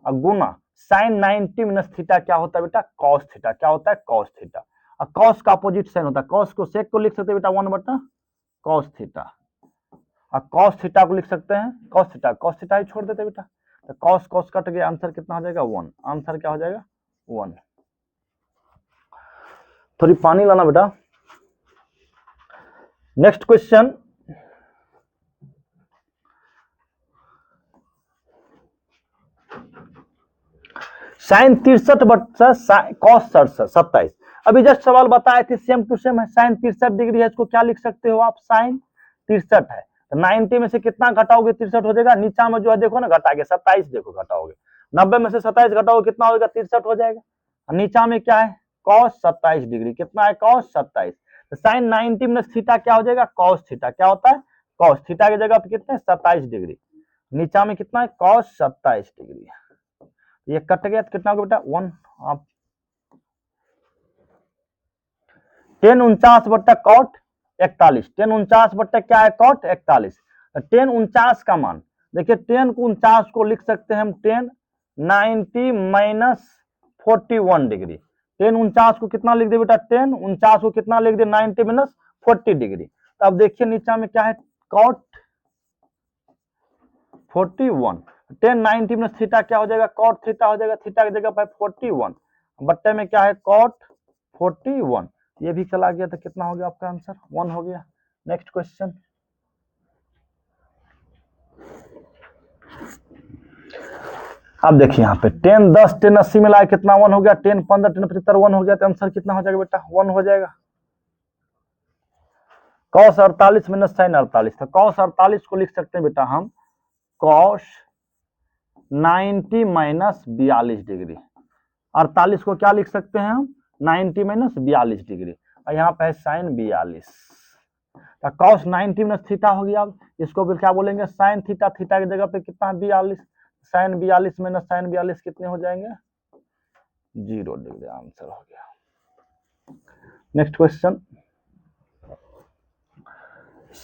और गुना साइन 90 माइनस थीटा क्या होता है बेटा? Cos theta. क्या होता है? Cos theta. और कॉस का अपोजिट साइन होता है, कॉस को सेक को लिख सकते हैं बेटा 1 बटा कॉस थीटा। और कॉस थीटा को लिख सकते हैं कॉस थीटा, कॉस थीटा ही छोड़ देते बेटा। तो कॉस कॉस कट गया, आंसर कितना हो जाएगा? 1। आंसर क्या हो जाएगा? 1। थोड़ी पानी लाना बेटा। नेक्स्ट क्वेश्चन, साइन 63 बट्टा कॉस 27। अभी जस्ट सवाल बताए थे, सेम टू सेम है। साइन 63 डिग्री है, इसको क्या लिख सकते हो आप? साइन 63 है, तो 90 में से कितना घटाओगे? 63 हो जाएगा। नीचा में जो है देखो ना, घटाओगे 27, देखो घटाओगे 90 में से 27 घटाओगे कितना होगा? 63 हो जाएगा। नीचा में क्या है? Cos 27 degree. कितना है? कॉस 27। तो साइन 90 माइनस थीटा क्या हो जाएगा? Cos theta. क्या होता है? कॉस थीटा की जगह पे कितने? 27 डिग्री। नीचा में कितना है? Cos 27 degree. ये कट गया तो कितना होगा बेटा 1। आप 10 49/cot 41, 10 49 क्या है cot 41। 10 49 का मान देखिए, 10 49 को लिख सकते हैं हम 10 90 माइनस 41 डिग्री। 10 49 को कितना लिख दे बेटा, 10 49 को कितना लिख दे 90 माइनस 40 डिग्री। तो अब देखिए नीचे में क्या है cot 41, 10 90 माइनस थीटा क्या हो जाएगा cot थीटा हो जाएगा, थीटा की जगह पर 41 बट्टे में क्या है cot 41, ये भी चला गया तो कितना हो गया आपका आंसर 1 हो गया। नेक्स्ट क्वेश्चन, अब देखिए यहाँ पे 10 10 10 80 मिला कितना 1 हो गया, 10 15 10 75 1 हो गया, तो आंसर कितना हो जाएगा बेटा 1 हो जाएगा। cos 48 माइनस sin 48, तो cos 48 को लिख सकते हैं बेटा हम cos 90 माइनस 42 डिग्री। 48 को क्या लिख सकते हैं हम 90 माइनस 42 डिग्री, और यहाँ पे है sin 42, तो cos 90 माइनस थीटा हो गया। अब इसको भी क्या बोलेंगे sin थीटा, थीटा की जगह पे कितना 42, sin 42 माइनस sin 42 कितने हो जाएंगे 0 डिग्री, आंसर हो गया। नेक्स्ट क्वेश्चन,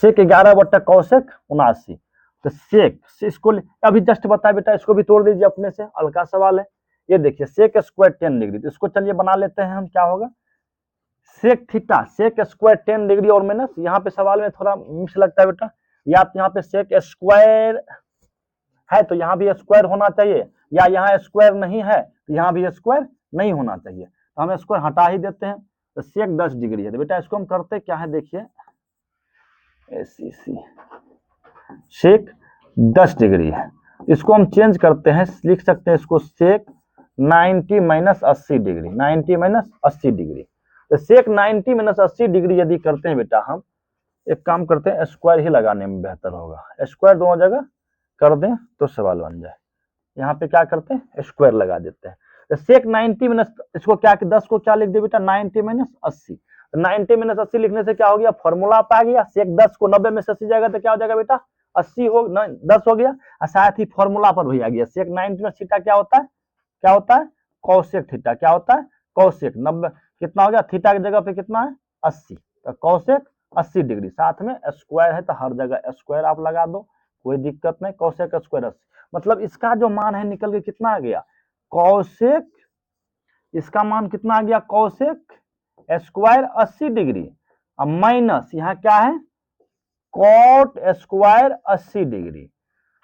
सेक 11/cosec 79, तो सेक इसको अभी जस्ट बताया बेटा, इसको भी तोड़ दीजिए अपने से, हल्का सवाल है। ये देखिए सेक स्क्वायर 10 डिग्री, तो इसको चलिए बना लेते हैं हम, क्या होगा sec theta sec square 10 degree और माइनस, यहाँ पे सवाल में थोड़ा मिस लगता है बेटा, या तो यहाँ पे सेक स्क्वायर है तो यहाँ भी स्क्वायर होना चाहिए, या यहाँ स्क्वायर नहीं है तो यहाँ भी स्क्वायर नहीं होना चाहिए, तो हम स्क्वायर हटा ही देते हैं। तो सेक 10 डिग्री है, तो बेटा इसको हम करते क्या है, देखिए सेक 10 डिग्री है, इसको हम चेंज करते हैं, लिख सकते हैं इसको सेक 90 माइनस 80 डिग्री, 90 माइनस 80 डिग्री। तो सेक 90 माइनस 80 डिग्री यदि करते हैं बेटा, हम एक काम करते हैं स्क्वायर ही लगाने में बेहतर होगा, स्क्वायर दोनों जगह कर दें तो सवाल बन जाए। यहाँ पे क्या करते हैं स्क्वायर लगा देते हैं, तो सेक 90 माइनस इसको क्या 10 को क्या लिख दे बेटा 90 माइनस 80, 90 माइनस 80 लिखने से क्या हो गया फॉर्मूला आ गया, सेक 10 को 90 में से 80 जाएगा तो क्या हो जाएगा बेटा 80 हो 10 हो गया, और साथ ही फॉर्मूला पर भी आ गया सेक 90 में थीटा क्या होता है, क्या होता है कॉसेक थीटा, क्या होता है कॉसेक 90 कितना हो गया, थीटा की जगह पे कितना है 80, तो कॉसेक 80 डिग्री, साथ में स्क्वायर है तो हर जगह स्क्वायर आप लगा दो, कोई दिक्कत नहीं, कॉसेक स्क्वायर 80, मतलब इसका जो मान है निकल के कितना आ गया कॉसेक, इसका मान कितना आ गया कॉसेक स्क्वायर 80 डिग्री, अब माइनस यहाँ क्या है कॉट स्क्वायर 80 डिग्री,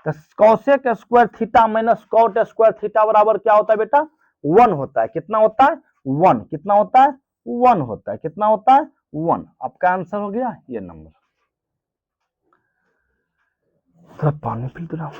तो cosec square theta minus cot square theta बराबर क्या होता है बेटा 1 होता है, कितना होता है 1, कितना होता है 1 होता है, कितना होता है 1, आपका आंसर हो गया ये नंबर। थोड़ा पानी पी दो।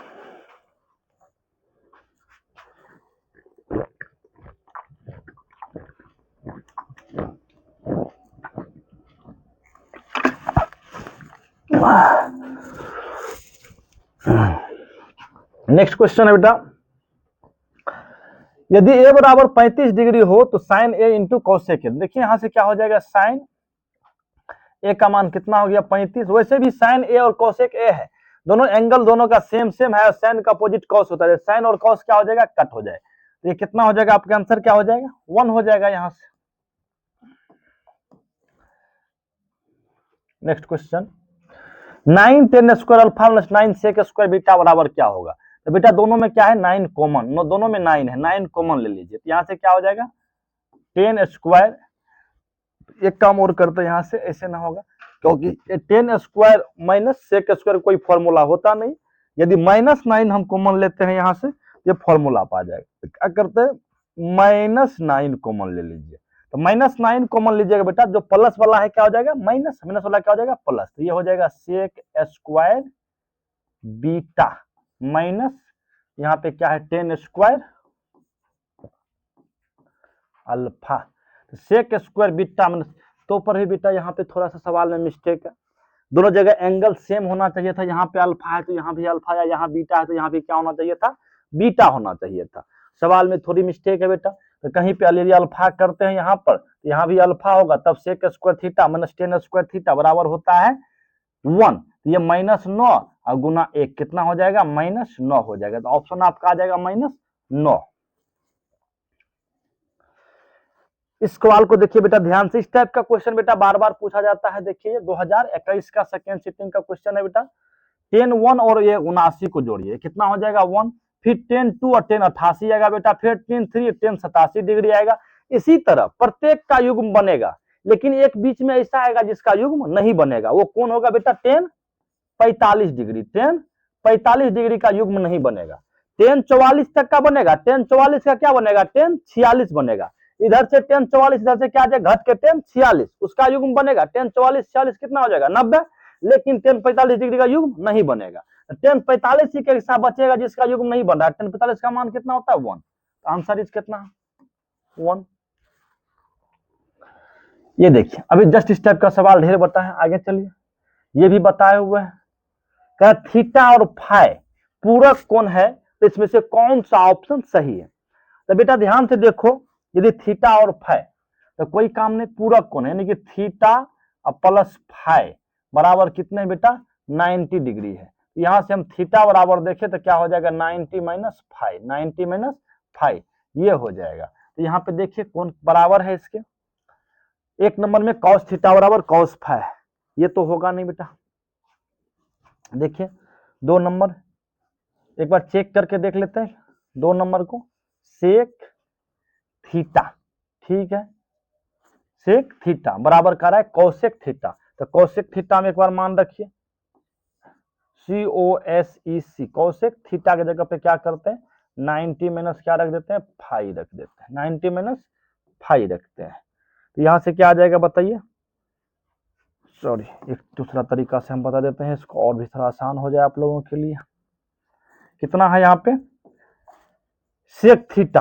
नेक्स्ट क्वेश्चन है बेटा, यदि a बराबर 35 डिग्री हो तो साइन a इंटू कॉसेक है, देखिए यहां से क्या हो जाएगा साइन a का मान कितना हो गया 35, वैसे भी साइन a और कॉसेक a है, दोनों एंगल दोनों का सेम सेम है, साइन का अपोजिट कॉस होता है, साइन और कॉस क्या हो जाएगा कट हो जाए, तो ये कितना हो जाएगा आपका आंसर क्या हो जाएगा 1 हो जाएगा यहां से। Next question, 9 10 square alpha plus 9 sec square beta बराबर क्या होगा, तो बेटा दोनों में क्या है 9 कॉमन, दोनों में 9 है, 9 कॉमन ले लीजिए, तो यहाँ से क्या हो जाएगा 10 स्क्वायर, एक काम और करते हैं यहाँ से, ऐसे ना होगा क्योंकि 10 स्क्वायर माइनस सेक स्क्वायर कोई फॉर्मूला होता नहीं, यदि -9 हम कॉमन लेते हैं यहाँ से ये फॉर्मूला आ जाएगा, क्या करते हैं -9 कॉमन ले लीजिए, तो -9 कॉमन लीजिएगा बेटा, जो प्लस वाला है क्या हो जाएगा माइनस, माइनस वाला क्या हो जाएगा प्लस, तो ये हो जाएगा सेक स्क्वायर बीटा माइनस यहाँ पे क्या है 10 स्क्वायर अल्फा, तो सेक स्क्वायर बीटा माइनस, तो पर ही बेटा यहाँ पे थोड़ा सा सवाल में मिस्टेक है, दोनों जगह एंगल सेम होना चाहिए था, यहाँ पे अल्फा है तो यहाँ भी अल्फा, या यहाँ बीटा है तो यहाँ भी क्या होना चाहिए था बीटा होना चाहिए था, सवाल में थोड़ी मिस्टेक है बेटा, तो कहीं पे यदि अल्फा करते हैं यहाँ पर तो यहाँ भी अल्फा होगा, तब sec square theta minus 10 square theta बराबर होता है 1, तो ये -9 और गुना 1 कितना हो जाएगा -9 हो जाएगा, तो ऑप्शन आपका आ जाएगा -9। इस सवाल को देखिए बेटा ध्यान से, इस टाइप का क्वेश्चन बेटा बार बार पूछा जाता है। देखिए 2021 का सेकेंड सिटिंग का क्वेश्चन है बेटा। 10 1 और ये 79 को जोड़िए, कितना हो जाएगा 1, फिर 10 2 और 10 88 आएगा बेटा, फिर 10 3 10 87 डिग्री आएगा। इसी तरह प्रत्येक का युग्म बनेगा, लेकिन एक बीच में ऐसा आएगा जिसका युग्म नहीं बनेगा। वो कौन होगा बेटा? 10 45 डिग्री, 10 45 डिग्री का युग्म नहीं बनेगा। 10 44 तक का बनेगा, 10 44 का क्या बनेगा? 10 46 बनेगा। इधर से 10 44, इधर से क्या घट के 10 46, उसका युग्म बनेगा। 10 44 46 कितना हो जाएगा? 90। लेकिन 10 45 डिग्री का युग्म नहीं बनेगा। 10 45 ही के हिसाब बचेगा जिसका युग्म नहीं बन रहा है। 10 45 का मान कितना होता है? 1। आंसर इज कितना? 1। ये देखिए अभी जस्ट इस टाइप का सवाल ढेर बता है। आगे चलिए, ये भी बताए हुए हैं। क्या थीटा और फाई पूरक कोण है, तो इसमें से कौन सा ऑप्शन सही है? तो बेटा ध्यान से देखो, यदि थीटा और फाई तो कोई काम नहीं, पूरक कोण है, यानी कि थीटा और प्लस फाई बराबर कितने बेटा? 90 डिग्री है। यहां से हम थीटा बराबर देखें तो क्या हो जाएगा? 90 माइनस फाई, 90 माइनस फाई, ये हो जाएगा। तो यहाँ पे देखिए कौन बराबर है इसके। एक नंबर में कॉस थीटा बराबर कॉस फाई, ये तो होगा नहीं बेटा। देखिए 2 नंबर एक बार चेक करके देख लेते हैं। 2 नंबर को सेक थीटा, ठीक है, सेक थीटा बराबर कर रहा है कौशिक थीटा। तो कौशिक थीटा में एक बार मान रखिए, COSEC, कौशिक थीटा की जगह पे क्या करते हैं? 90 माइनस क्या रख देते हैं? फाई रख देते हैं, 90 माइनस फाई रखते हैं। तो यहां से क्या आ जाएगा बताइए? सॉरी, एक दूसरा तरीका से हम बता देते हैं इसको, और भी थोड़ा आसान हो जाए आप लोगों के लिए। कितना है यहाँ पे? सेक थीटा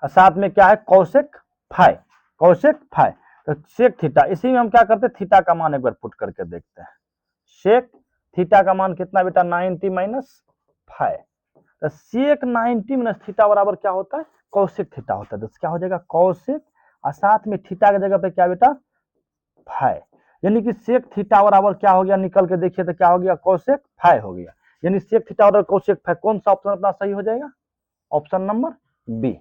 और साथ में क्या है? Cosec phi, cosec phi. तो सेक थीटा, इसी में हम क्या करते हैं? थीटा का मान एक बार पुट करके देखते हैं। सेक थीटा का मान कितना बेटा? 90 माइनस फाई। तो सेक 90 माइनस थीटा बराबर क्या होता है? कौशिक थीटा होता है। तो क्या हो जाएगा? कौशिक और साथ में थीटा की जगह पे क्या बेटा? फाई। यानी कि सेक थीटा बराबर क्या हो गया? निकल के देखिए तो क्या हो गया? कौशिक फाई हो गया। यानी सेक थीटा बराबर कौशिक फाई, कौन सा ऑप्शन अपना सही हो जाएगा? Option number B.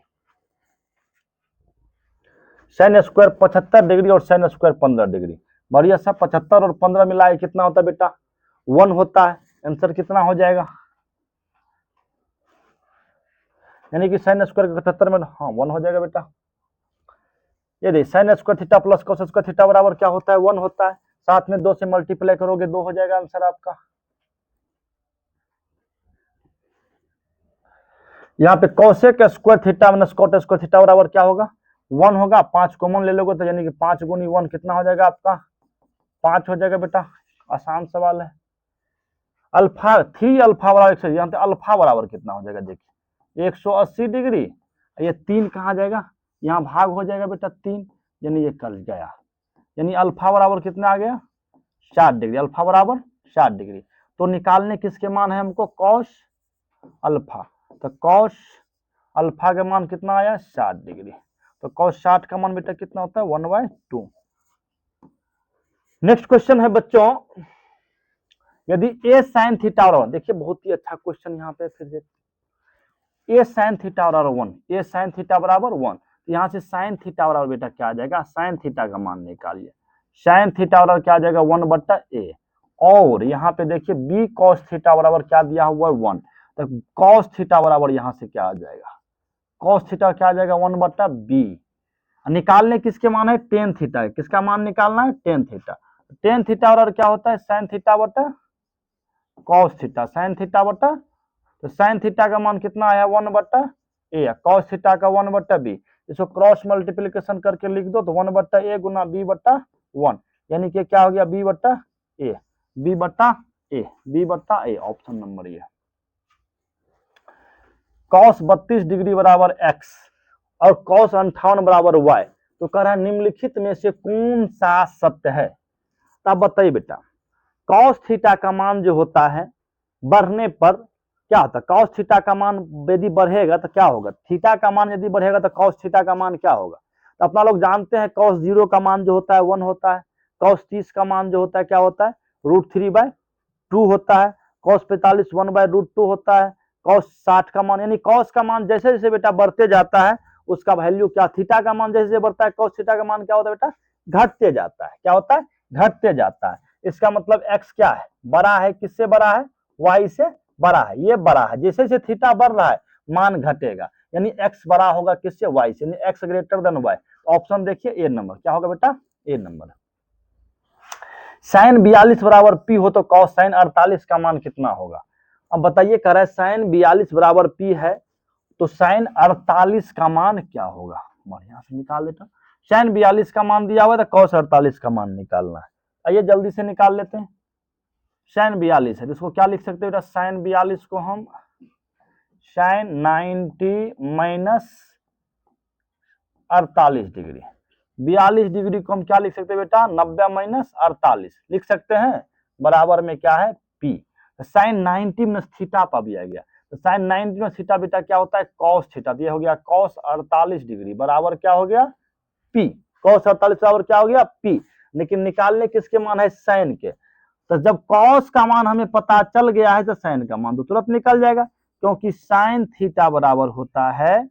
Sine square 75 degree और साइन स्क्वायर 15 डिग्री, बढ़िया सा 75 और 15 मिलाए कितना होता है बेटा? 1 होता है। आंसर कितना हो जाएगा? यानी कि साइन स्क्वायर 75 में 1 हो जाएगा बेटा। ये देखिए sign square theta plus cos square theta बराबर क्या होता है? 1 होता है। साथ में 2 से मल्टीप्लाई करोगे 2 हो जाएगा आंसर आपका। यहाँ पे cosec square theta minus cot square theta बराबर क्या होगा? 1 होगा। 5 कॉमन ले लोगे तो यानी कि 5 गुनी 1 कितना हो जाएगा आपका? 5 हो जाएगा बेटा। आसान सवाल है। अल्फा 3 अल्फा बराबर यहाँ पे अल्फा बराबर कितना हो जाएगा? देखिए 180 डिग्री, ये 3 कहाँ जाएगा? यहाँ भाग हो जाएगा बेटा 3, यानी ये कल गया। यानी अल्फा बराबर कितना आ गया? 60 डिग्री। अल्फा बराबर 60 डिग्री। तो निकालने किसके मान है हमको? Cos alpha. तो कॉस अल्फा का मान कितना आया? 60 डिग्री। तो कॉस 60 का मान बेटा कितना होता है? 1/2। नेक्स्ट क्वेश्चन है बच्चों, यदि ए साइन थीटा और 1, देखिए बहुत ही अच्छा क्वेश्चन यहाँ पे फिर देखिए, ए साइन थीटा बराबर 1, ए साइन थीटा बराबर 1, यहाँ से साइन थीटा बराबर बेटा क्या आ जाएगा? साइन थीटा का मान निकालिए। साइन थीटा बराबर क्या आ जाएगा? 1/a। और यहाँ पे देखिए बी कॉस थीटा बराबर क्या दिया हुआ है? 1। तो कॉस थीटा बराबर यहाँ से क्या आ जाएगा? कॉस थीटा क्या आ जाएगा? 1/b। निकालने किसके मान है? Tan theta. किसका मान निकालना है? Tan theta. टेन थीटा बराबर क्या होता है? साइन थीटा बटा कॉस थीटा, साइन थीटा बटा, तो साइन थीटा का मान कितना आया? 1/a। कॉस थीटा का 1/b। इसको क्रॉस मल्टीप्लीकेशन करके लिख दो तो 1/a गुना b/1, यानी कि क्या हो गया? b/a, b/a, b/a। Option number ये। कॉस 32 डिग्री बराबर x और कॉस 58 बराबर y, तो कह रहा है निम्नलिखित में से कौन सा सत्य है? तो आप बताइए बेटा, कॉस थीटा का मान जो होता है बढ़ने पर क्या होता है? कॉस थीटा का मान यदि बढ़ेगा तो क्या होगा? थीटा का मान यदि बढ़ेगा तो कॉस थीटा का मान क्या होगा? तो अपना लोग जानते हैं कॉस 0 का मान जो होता है 1 होता है। कॉस 30 का मान जो होता है क्या होता है? √3/2 होता है। कॉस 45 1/√2 होता है। कॉस 60 का मान, यानी कॉस का मान जैसे जैसे बेटा बढ़ते जाता है उसका वैल्यू क्या, थीटा का मान जैसे बढ़ता है cos थीटा का मान क्या होता है बेटा, घटते जाता है। क्या होता है, घटते जाता है। इसका मतलब x क्या है, बड़ा है, किससे बड़ा है, y से बड़ा है, ये बड़ा है। जैसे जैसे थीटा बढ़ रहा है मान घटेगा, यानी x बड़ा होगा किससे, y से, यानी x greater than y। Option देखिए ए नंबर, क्या होगा बेटा, ए नंबर। साइन 42 बराबर p हो तो cos साइन 48 का मान कितना होगा। अब बताइए, कह रहा है साइन 42 बराबर p है तो साइन 48 का मान क्या होगा। बढ़िया से निकाल देता, साइन 42 का मान दिया हुआ है तो cos 48 का मान निकालना है। आइए जल्दी से निकाल लेते हैं। साइन 42 है, इसको क्या लिख सकते हैं बेटा, साइन 42 को हम साइन 90 माइनस 48 डिग्री, 42 डिग्री को हम क्या लिख सकते हैं बेटा, 90 माइनस 48 लिख सकते हैं, बराबर में क्या है, p। साइन 90 माइनस थीटा पा भी आ गया, तो साइन 90 माइनस थीटा बेटा क्या होता है, cos थीटा। ये हो गया cos 48 डिग्री बराबर क्या हो गया, p। cos 48 बराबर क्या हो गया, p। लेकिन निकालने किसके मान है, साइन के। तो जब cos का मान हमें पता चल गया है तो साइन का मान तो तुरंत निकल जाएगा, क्योंकि साइन थीटा बराबर होता है,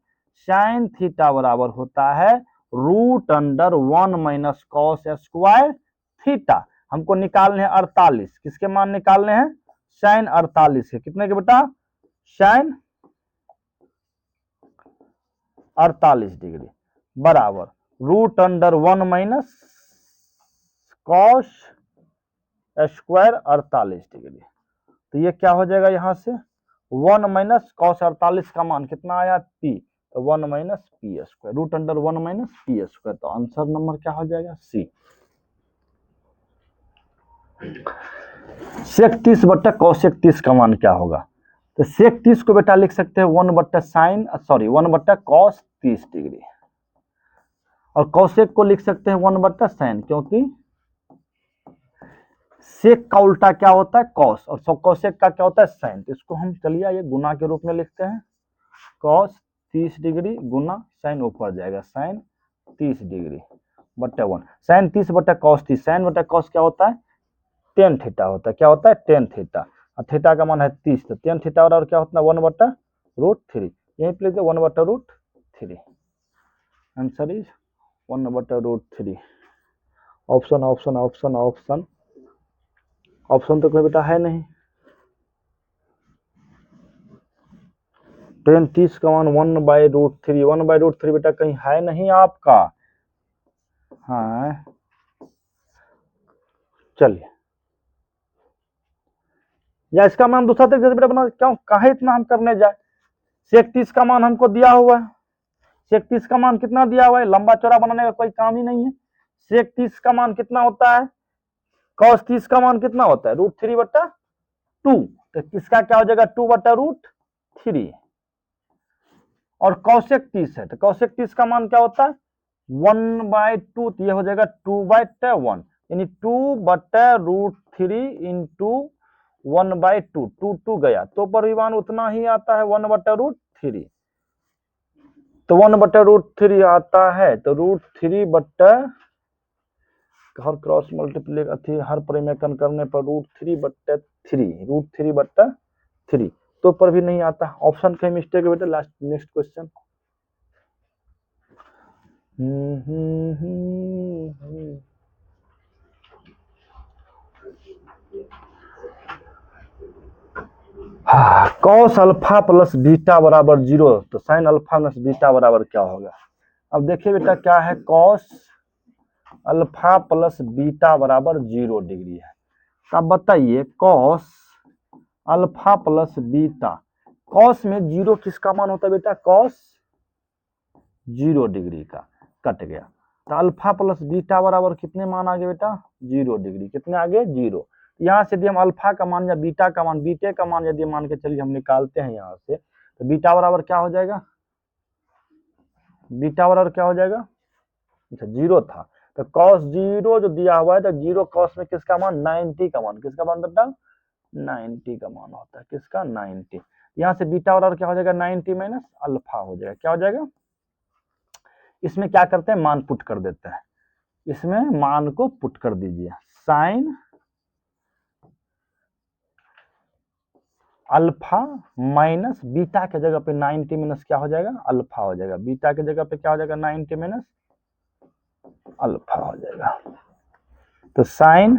साइन थीटा बराबर होता है root under 1 minus cos square theta. हमको निकालने हैं 48, किसके मान निकालने हैं, साइन 48 के, कितने के बेटा, साइन 48 डिग्री बराबर root under 1 minus cos square 48 degree. तो ये क्या हो जाएगा, यहां से 1 माइनस कॉस 48 का मान कितना आया, p, तो 1 minus p square, root under 1 minus p square. तो आंसर नंबर क्या हो जाएगा, सी। सेक 30 बट्टा कॉसेक 30 का मान क्या होगा। तो सेक 30 को बेटा लिख सकते हैं 1 बट्टा साइन, सॉरी 1 बट्टा कॉस 30 डिग्री, और कॉसेक को लिख सकते हैं 1 बट्टा साइन, क्योंकि सेक का उल्टा क्या होता है, कॉस, और कॉसेक का क्या होता है, साइन। तो इसको हम चलिए ये गुना के रूप में लिखते हैं, कॉस 30 डिग्री गुना साइन, ऊपर जाएगा साइन 30 डिग्री बट्टा 1, साइन 30 बट्टा कॉस 30, साइन बट्टा कॉस क्या होता है, टेन थीटा होता है। क्या होता है, टेन थीटा, और थीटा का मान है 30, तो टेन थीटा और क्या होता है, 1 बट्टा रूट 3, यहीं पे 1 बट्टा रूट 3। आंसर इज 1 बट्टा रूट 3। Option option option option option तो कोई बेटा है नहीं, टेन 30 का मान 1 बाई रूट 3, 1 बाई रूट 3 बेटा कहीं है नहीं आपका। हाँ चलिए, या इसका मान दूसरा तरीके से बेटा बना, क्यों काहे इतना हम करने जाए। सेक 30 का मान हमको दिया हुआ है, सेक 30 का मान कितना दिया हुआ है, लंबा चौड़ा बनाने का कोई काम ही नहीं है। सेक 30 का मान कितना होता है, कॉस 30 का मान कितना होता है, रूट 3 बट्टा 2, तो किसका क्या हो जाएगा, 2 बट्टा रूट 3। और कौशिक 30 है, तो कौशिक 30 का मान क्या होता है, 1 बाई 2, तो ये हो जाएगा 2 बाई 1, यानी 2 बट्टा रूट 3 इंटू 1 बाई 2, 2 गया तो परिमाण उतना ही आता है 1 बट्टा रूट 3, तो 1 बट्टा रूट 3 आता है, तो रूट 3 बट्टा हर क्रॉस मल्टीप्लाई हर परिमेयकन करने पर रूट 3 बट्टा 3, रूट 3 बट्टा 3 तो पर भी नहीं आता। ऑप्शन का मिस्टेक है बेटा। Last next question, cos alpha plus beta बराबर 0, तो साइन अल्फा प्लस बीटा बराबर क्या होगा। अब देखिए बेटा क्या है, कॉस अल्फा प्लस बीटा बराबर 0 डिग्री है। अब बताइए cos alpha plus beta, cos में 0 किसका मान होता है बेटा, कॉस 0 डिग्री का, कट गया, तो अल्फा प्लस बीटा बराबर कितने मान आ गए बेटा, 0 डिग्री, कितने आगे 0। यहाँ से यदि हम अल्फा का मान या बीटा का मान, बीटे का मान यदि मान के चलिए हम निकालते हैं यहाँ से, तो बीटा बराबर क्या हो जाएगा, बीटा बराबर क्या हो जाएगा, अच्छा 0 था, तो कॉस 0 जो दिया हुआ है, तो 0 कॉस में किसका मान, 90 का मान, किसका मान बेटा, 90 का मान होता है, किसका 90। यहाँ से बीटा बराबर क्या हो जाएगा, 90 माइनस अल्फा हो जाएगा, क्या हो जाएगा। इसमें क्या करते हैं, मान पुट कर देते हैं, इसमें मान को पुट कर दीजिए, साइन अल्फा माइनस बीटा के जगह पे 90 माइनस क्या हो जाएगा, अल्फा हो जाएगा। बीटा के जगह पे क्या हो जाएगा, 90 माइनस अल्फा हो जाएगा। तो sine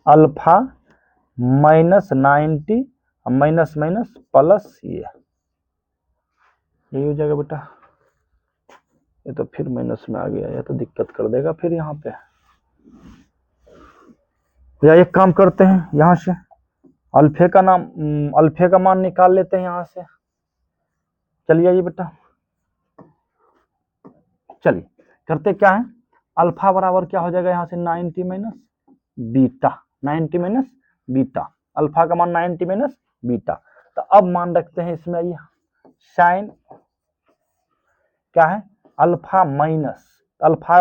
alpha minus 90 minus minus plus ये हो जाएगा बेटा। ये तो फिर माइनस में आ गया, ये तो दिक्कत कर देगा फिर यहाँ पे। या एक काम करते हैं, यहाँ से अल्फे का मान निकाल लेते हैं यहाँ से। चलिए आइए बेटा, चलिए करते क्या है, अल्फा बराबर क्या हो जाएगा यहाँ से 90 minus beta, 90 minus beta, alpha का मान 90 माइनस बीटा। तो अब मान रखते हैं इसमें, आइए साइन क्या है, अल्फा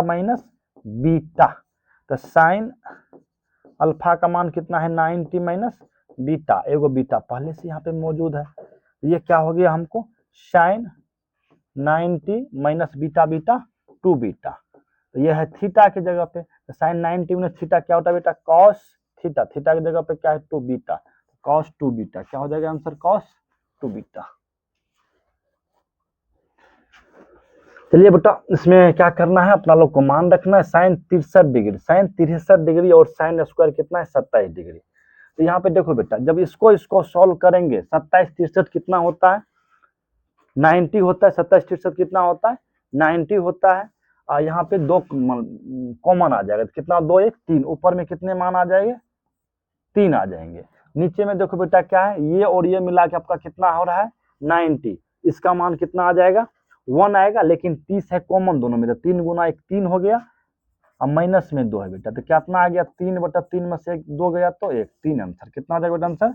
माइनस बीटा। तो साइन अल्फा का मान कितना है 90 माइनस बीटा, एगो बीटा पहले से यहाँ पे मौजूद है। ये क्या हो गया हमको, sine 90 minus beta beta 2 beta. तो ये है थीटा के जगह पे, तो साइन 90 माइनस थीटा क्या होता है बेटा, कॉस थीटा। थीटा की जगह पे क्या है 2 बीटा, कॉस 2 बीटा क्या हो जाएगा आंसर, कॉस 2 बीटा। चलिए बेटा इसमें क्या करना है, अपना लोग को मान रखना है साइन 63 डिग्री, साइन 63 डिग्री और साइन स्क्वायर कितना है 27 डिग्री। तो यहाँ पे देखो बेटा, जब इसको सॉल्व करेंगे 27 63 कितना होता है 90 होता है, 27 63 कितना होता है 90 होता है। और यहाँ पे 2 कॉमन आ जाएगा, तो कितना 2 1 3, ऊपर में कितने मान आ जाएंगे 3 आ जाएंगे। नीचे में देखो बेटा क्या है, ये और ये मिला के आपका कितना हो रहा है 90, इसका मान कितना आ जाएगा 1 आएगा, लेकिन 30 है कॉमन दोनों में, तो 3 गुना 1 3 हो गया, अब माइनस में 2 है बेटा, तो कितना आ गया 3/3 में से 2 गया तो 1, 3 आंसर कितना आ जाएगा बेटा, आंसर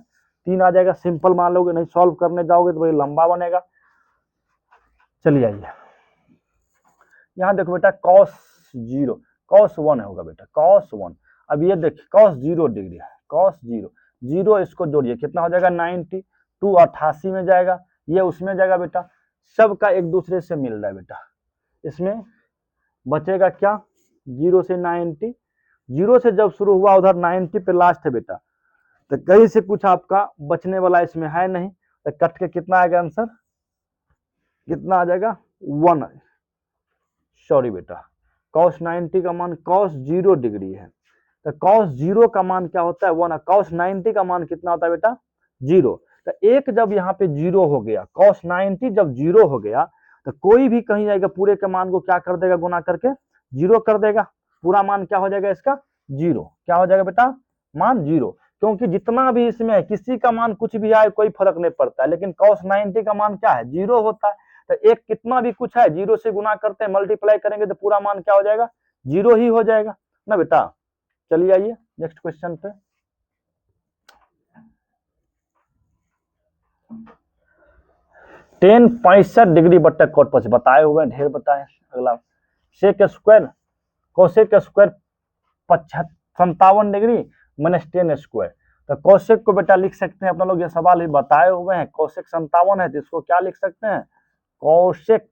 3 आ जाएगा। सिंपल मान लोगे, नहीं सॉल्व करने जाओगे तो बड़ी लंबा बनेगा। चलिए आइए यहाँ देखो बेटा, cos 0 cos 1 होगा बेटा, cos 1। अब ये देखिए cos 0 डिग्री है, cos 0 इसको जोड़िए कितना हो जाएगा 90, 2 88 में जाएगा, ये उसमें जाएगा बेटा, सबका एक दूसरे से मिल रहा है बेटा। इसमें बचेगा क्या 0 से 90, 0 से जब शुरू हुआ उधर 90 पे लास्ट है बेटा, तो कहीं से कुछ आपका बचने वाला इसमें है नहीं, तो कट के कितना आएगा आंसर, कितना आ जाएगा 1। सॉरी बेटा, cos 90 का मान cos 0 डिग्री है, तो cos 0 का मान क्या होता है 1, cos 90 का मान कितना होता है बेटा 0। तो एक जब यहाँ पे 0 हो गया, cos 90 जब 0 हो गया, तो कोई भी कहीं जाएगा पूरे के मान को क्या कर देगा, गुना करके 0 कर देगा, पूरा मान क्या हो जाएगा इसका 0, क्या हो जाएगा बेटा मान 0। क्योंकि जितना भी इसमें है किसी का मान कुछ भी आए कोई फर्क नहीं पड़ता है, लेकिन cos 90 का मान क्या है 0 होता है। तो एक कितना भी कुछ है 0 से गुना करते हैं, मल्टीप्लाई करेंगे तो पूरा मान क्या हो जाएगा 0 ही हो जाएगा ना बेटा। चलिए आइए नेक्स्ट क्वेश्चन पे। टेन 65 डिग्री बट्टा कोट पर बताए हुए हैं, ढेर बताए। अगला sec square cosec square 57 degree minus 10 square. तो कोसेक को बेटा लिख सकते हैं अपना लोग, ये सवाल ही बताए हुए हैं, कोसेक 57 है तो इसको क्या लिख सकते हैं कोसेक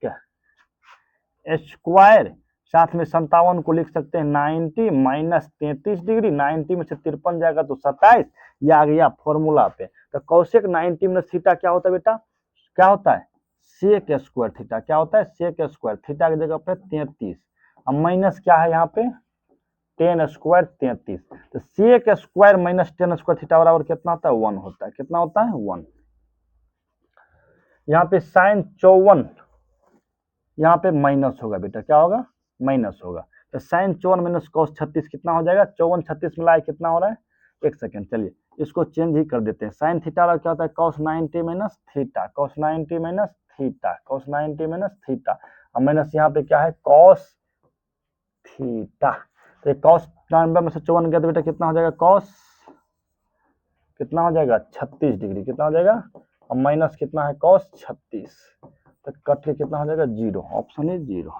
स्क्वायर, साथ में 57 को लिख सकते हैं 90 माइनस 33 डिग्री, 90 में से 53 जाएगा तो 27, ये आ गया फॉर्मूला पे। तो कोसेक 90 माइनस थीटा क्या होता है बेटा, क्या होता है सेक स्क्वायर थीटा, क्या होता है सेक स्क्वायर थीटा की जगह पे 33, अब माइनस क्या है यहाँ पे 10 स्क्वायर 33, तो sec square minus 10 square theta बराबर कितना होता है 1 होता है, कितना होता है 1। यहाँ पे साइन 54 यहाँ पे माइनस होगा बेटा, क्या होगा माइनस होगा, तो साइन 54 माइनस cos 36 कितना हो जाएगा, 54 36 मिलाए कितना हो रहा है, एक सेकेंड चलिए इसको चेंज ही कर देते हैं। साइन थीटा क्या होता है cos 90 minus theta, cos 90 minus theta, cos 90 minus theta, और माइनस यहाँ पे क्या है cos थीटा। तो cos 90 में से 54 गया तो बेटा कितना हो जाएगा cos कितना हो जाएगा 36 डिग्री, कितना हो जाएगा, और माइनस कितना है cos 36, तो कट के कितना हो जाएगा 0, ऑप्शन है 0।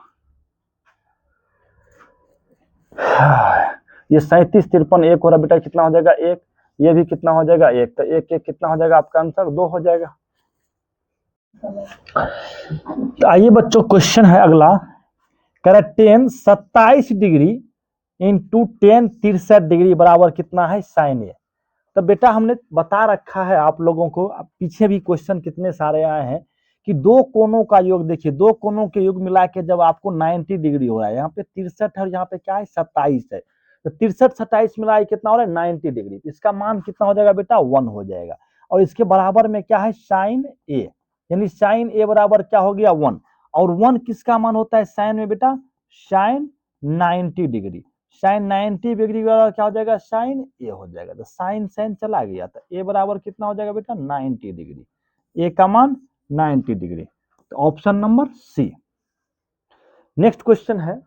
ये 37 53 एक हो रहा बेटा, कितना हो जाएगा 1, ये भी कितना हो जाएगा 1, तो 1 1 कितना हो जाएगा आपका आंसर 2 हो जाएगा। तो आइए बच्चों क्वेश्चन है अगला, कह रहा 10 27 डिग्री इंटू 10 63 डिग्री बराबर कितना है साइन ए। तो बेटा हमने बता रखा है आप लोगों को, पीछे भी क्वेश्चन कितने सारे आए हैं कि दो कोनों का योग देखिए, दो कोनों के योग मिला के जब आपको 90 डिग्री हो रहा है, यहाँ पे 63 है और यहाँ पे क्या है 27 है, तो 63-27 मिला के कितना हो रहा है 90 डिग्री, इसका मान कितना हो जाएगा बेटा 1 हो जाएगा। और इसके बराबर में क्या है साइन ए, यानी साइन ए बराबर क्या हो गया 1, और 1 किसका मान होता है साइन में बेटा साइन 90 डिग्री, साइन 90 डिग्री बराबर क्या हो जाएगा साइन ए हो जाएगा, तो साइन साइन चला गया, तो ए बराबर कितना हो जाएगा बेटा 90 डिग्री, ए का मान 90 डिग्री, तो ऑप्शन नंबर सी। नेक्स्ट क्वेश्चन है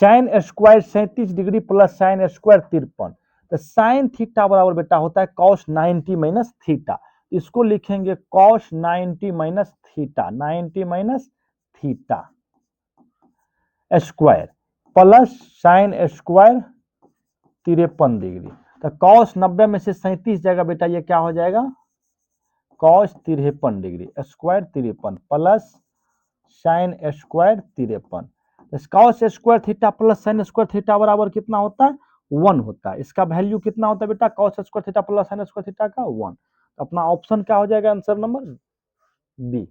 sine square 37 degree plus sine square 53, तो साइन थीटा बराबर बेटा होता है कॉस 90 माइनस थीटा, इसको लिखेंगे cos 90 minus theta, 90 minus theta square plus sine square 53 degree, तो कॉस 90 में से 37 जाएगा बेटा, ये क्या हो जाएगा cos 53 degree square 53 plus sine square 53, cos square theta plus sine square theta बराबर कितना होता है 1 होता है, इसका वैल्यू कितना होता है बेटा cos square theta plus sine square theta का 1, तो अपना ऑप्शन क्या हो जाएगा आंसर नंबर बी।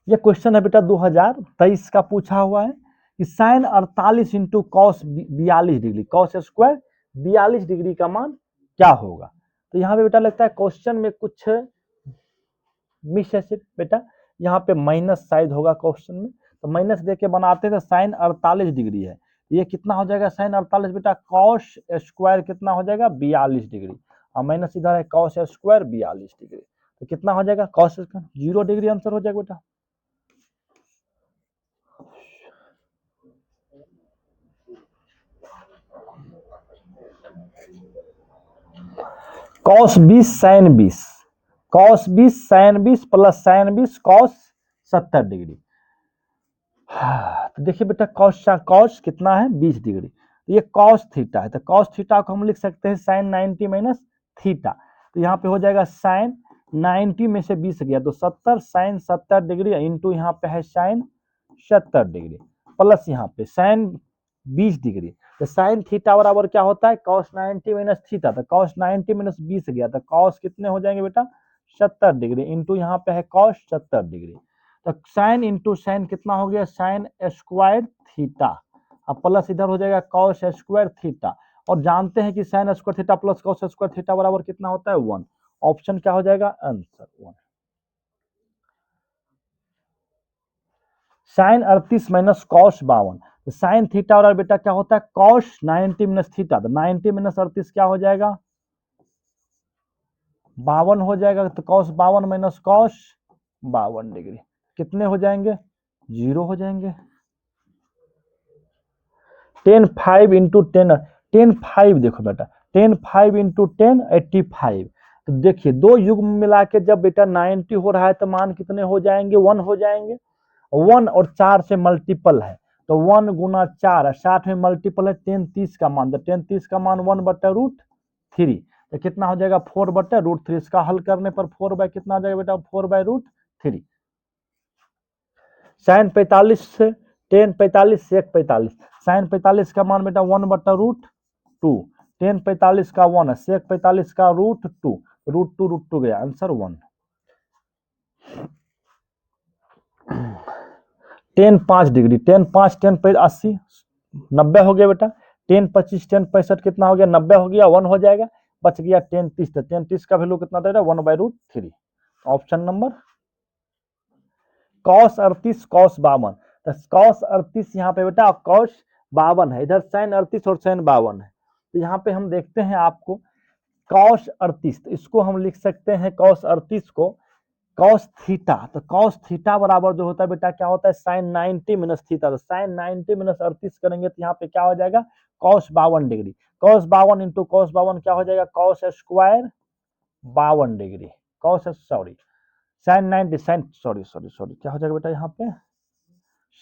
ये क्वेश्चन है बेटा 2023 का पूछा हुआ है कि साइन 48 into cos 42 degree, cos square 42 degree का मान क्या होगा, तो यहाँ पे बेटा लगता है क्वेश्चन में कुछ मिस है बेटा, यहाँ पे माइनस शायद होगा क्वेश्चन में, तो माइनस देके बनाते हैं, तो साइन 48 डिग्री है, ये कितना हो जाएगा साइन 48 बेटा कॉस स्क्वायर कितना हो जाएगा 42 डिग्री, और माइनस इधर है कॉस स्क्वायर 42 डिग्री, तो कितना हो जाएगा कॉस स्क्वायर 0 डिग्री आंसर हो जाएगा बेटा। Cos 20 sine 20, cos 20 sine 20 plus sine 20 cos 70 degree, तो देखिए बेटा कॉस कितना है 20 डिग्री, तो ये कॉस थीटा है, तो कॉस थीटा को हम लिख सकते हैं साइन 90 माइनस थीटा, तो यहाँ पे हो जाएगा साइन 90 में से 20 गया तो 70 साइन 70 डिग्री इंटू यहाँ पे है साइन 70 डिग्री प्लस यहाँ पे साइन 20 डिग्री, तो साइन थीटा बराबर क्या होता है कॉस 90 माइनस थीटा, तो कॉस 90 माइनस 20 गया तो कॉस कितने हो जाएंगे बेटा 70 डिग्री इंटू यहाँ पे है कॉस 70 डिग्री, तो साइन इंटू साइन कितना हो गया साइन स्क्वायर थीटा, अब प्लस इधर हो जाएगा कॉस स्क्वायर थीटा, और जानते हैं कि sign square theta plus cos square theta बराबर कितना होता है 1, ऑप्शन क्या हो जाएगा आंसर 1। साइन 38 माइनस कॉस 52, तो साइन थीटा और बेटा क्या होता है कॉस 90 माइनस थीटा, तो 90 माइनस 38 क्या हो जाएगा 52 हो जाएगा, तो कॉस 52 माइनस कॉस 52 डिग्री कितने हो जाएंगे 0 हो जाएंगे। 10 5 इंटू 10 10 5 देखो बेटा 10 5 इंटू 10 85, तो देखिए दो युग्म मिला के जब बेटा 90 हो रहा है तो मान कितने हो जाएंगे 1 हो जाएंगे, 1 और 4 से मल्टीपल है तो 1 गुना 4 60 में मल्टीपल है 10 30 का मान, तो 10 30 का मान 1/√3, तो कितना हो जाएगा 4/√3, इसका हल करने पर 4 बाय कितना हो जाएगा बेटा 4/√3, साइन 45 से 10 45 से 1 45, साइन 45 का मान बेटा 1/√2, 10 45 का 1 है, सेक 45 का √2, √2 गया आंसर 1। 10 5 डिग्री 10 5 10 80 90 हो गया बेटा, 10 25 10 65 कितना हो गया 90 हो गया 1 हो जाएगा, बच गया 10 30, तो 10 30 का वैल्यू कितना देगा 1/√3, ऑप्शन नंबर कॉस 38 कॉस 52, तो कॉस 38 यहाँ पे बेटा कॉस 52 है, इधर साइन 38 और साइन 52 है, तो यहाँ पे हम देखते हैं आपको कॉस 38, तो इसको हम लिख सकते हैं कॉस 38 को कॉस थीटा, तो कॉस थीटा बराबर जो होता है बेटा क्या होता है साइन 90 माइनस थीटा, तो साइन 90 माइनस 38 करेंगे तो यहाँ पे क्या हो जाएगा cos 52 degree, cos 52 into cos 52 क्या हो जाएगा cos square 52 degree, cos sorry sine 90 sine sorry क्या हो जाएगा बेटा यहाँ पे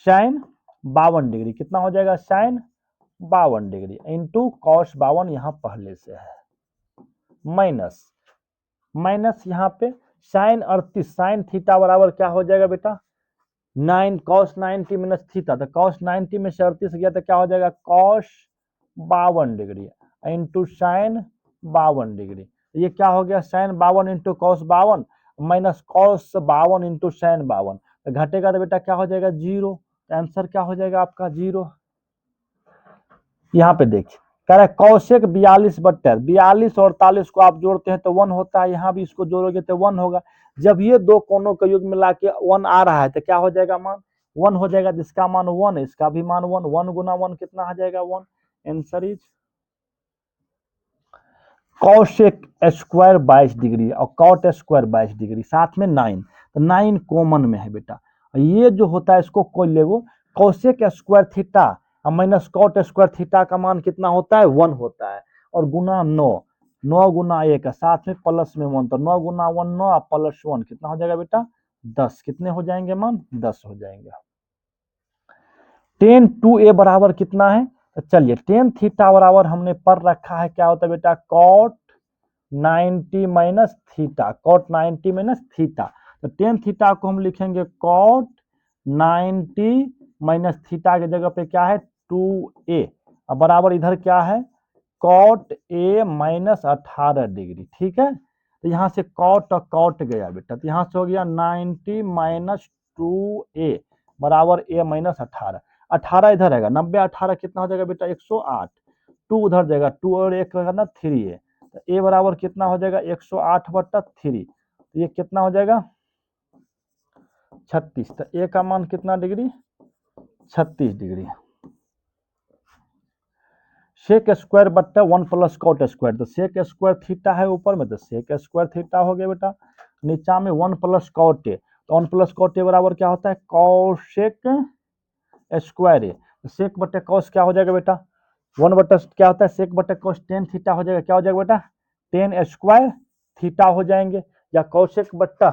साइन 52 डिग्री कितना हो जाएगा साइन 52 डिग्री इंटू कॉस 52 यहाँ पहले से है माइनस माइनस यहाँ पे साइन 38 साइन थीटा बराबर क्या हो जाएगा बेटा 9 कॉस 90 माइनस थीटा, तो कॉस 90 में से 38 गया तो क्या हो जाएगा cos 52 degree into sine 52 degree. ये क्या हो गया, sine 52 into cos 52 minus cos 52 into sine 52, तो घटेगा तो बेटा क्या हो जाएगा 0, आंसर क्या हो जाएगा आपका 0। यहाँ पे देखिए कह रहा है कौशिक 42 और 43 को आप जोड़ते हैं तो 1 होता है, यहाँ भी इसको जोड़ोगे तो 1 होगा। जब ये दो कोनों का योग मिला के 1 आ रहा है तो क्या हो जाएगा मान 1 हो जाएगा, जिसका मान 1 है इसका भी मान 1, 1 गुना 1 कितना आ जाएगा 1। Answer is cosec square 22 degree और कॉट स्क्वायर 22 डिग्री, साथ में 9, तो 9 कॉमन में है बेटा। ये जो होता है इसको कोई लेगो, cosec square theta minus cot square theta का मान कितना होता है 1 होता है, और गुना 9, 9 गुना 1 है, साथ में प्लस में 1, तो 9 गुना 1 9 प्लस 1 कितना हो जाएगा बेटा 10, कितने हो जाएंगे मान 10 हो जाएंगे। टेन टू ए बराबर कितना है, तो चलिए टेन थीटा बराबर हमने पढ़ रखा है क्या होता है बेटा cot 90 minus theta, cot 90 minus theta, तो टेन थीटा को हम लिखेंगे कॉट 90 माइनस थीटा की जगह पे क्या है 2a, अब बराबर इधर क्या है कॉट a माइनस 18 डिग्री, ठीक है। तो यहाँ से कॉट और कॉट गया बेटा, तो यहाँ से हो गया 90 माइनस 2a बराबर a माइनस 18, 18 इधर रहेगा 90 18 कितना हो जाएगा बेटा 108, 2 उधर जाएगा 2 और 1 रहेगा ना 3 है, तो a बराबर कितना हो जाएगा 108 बट्टा 3, तो ये कितना हो जाएगा 36, तो a का मान कितना डिग्री 36 डिग्री। सेक स्क्वायर बट्टा 1 प्लस कॉट स्क्वायर, तो सेक स्क्वायर थीटा है ऊपर में तो सेक स्क्वायर थीटा हो गया बेटा, नीचा में 1 प्लस कॉट ए, तो 1 प्लस कॉट ए बराबर क्या होता है कॉसेक स्क्वायर ए, सेक बट्टे कॉस क्या हो जाएगा बेटा 1 बट्टा क्या होता है सेक बट्टे कॉस टेन थीटा हो जाएगा, क्या हो जाएगा बेटा टेन स्क्वायर थीटा हो जाएंगे, या कॉसेक बट्टा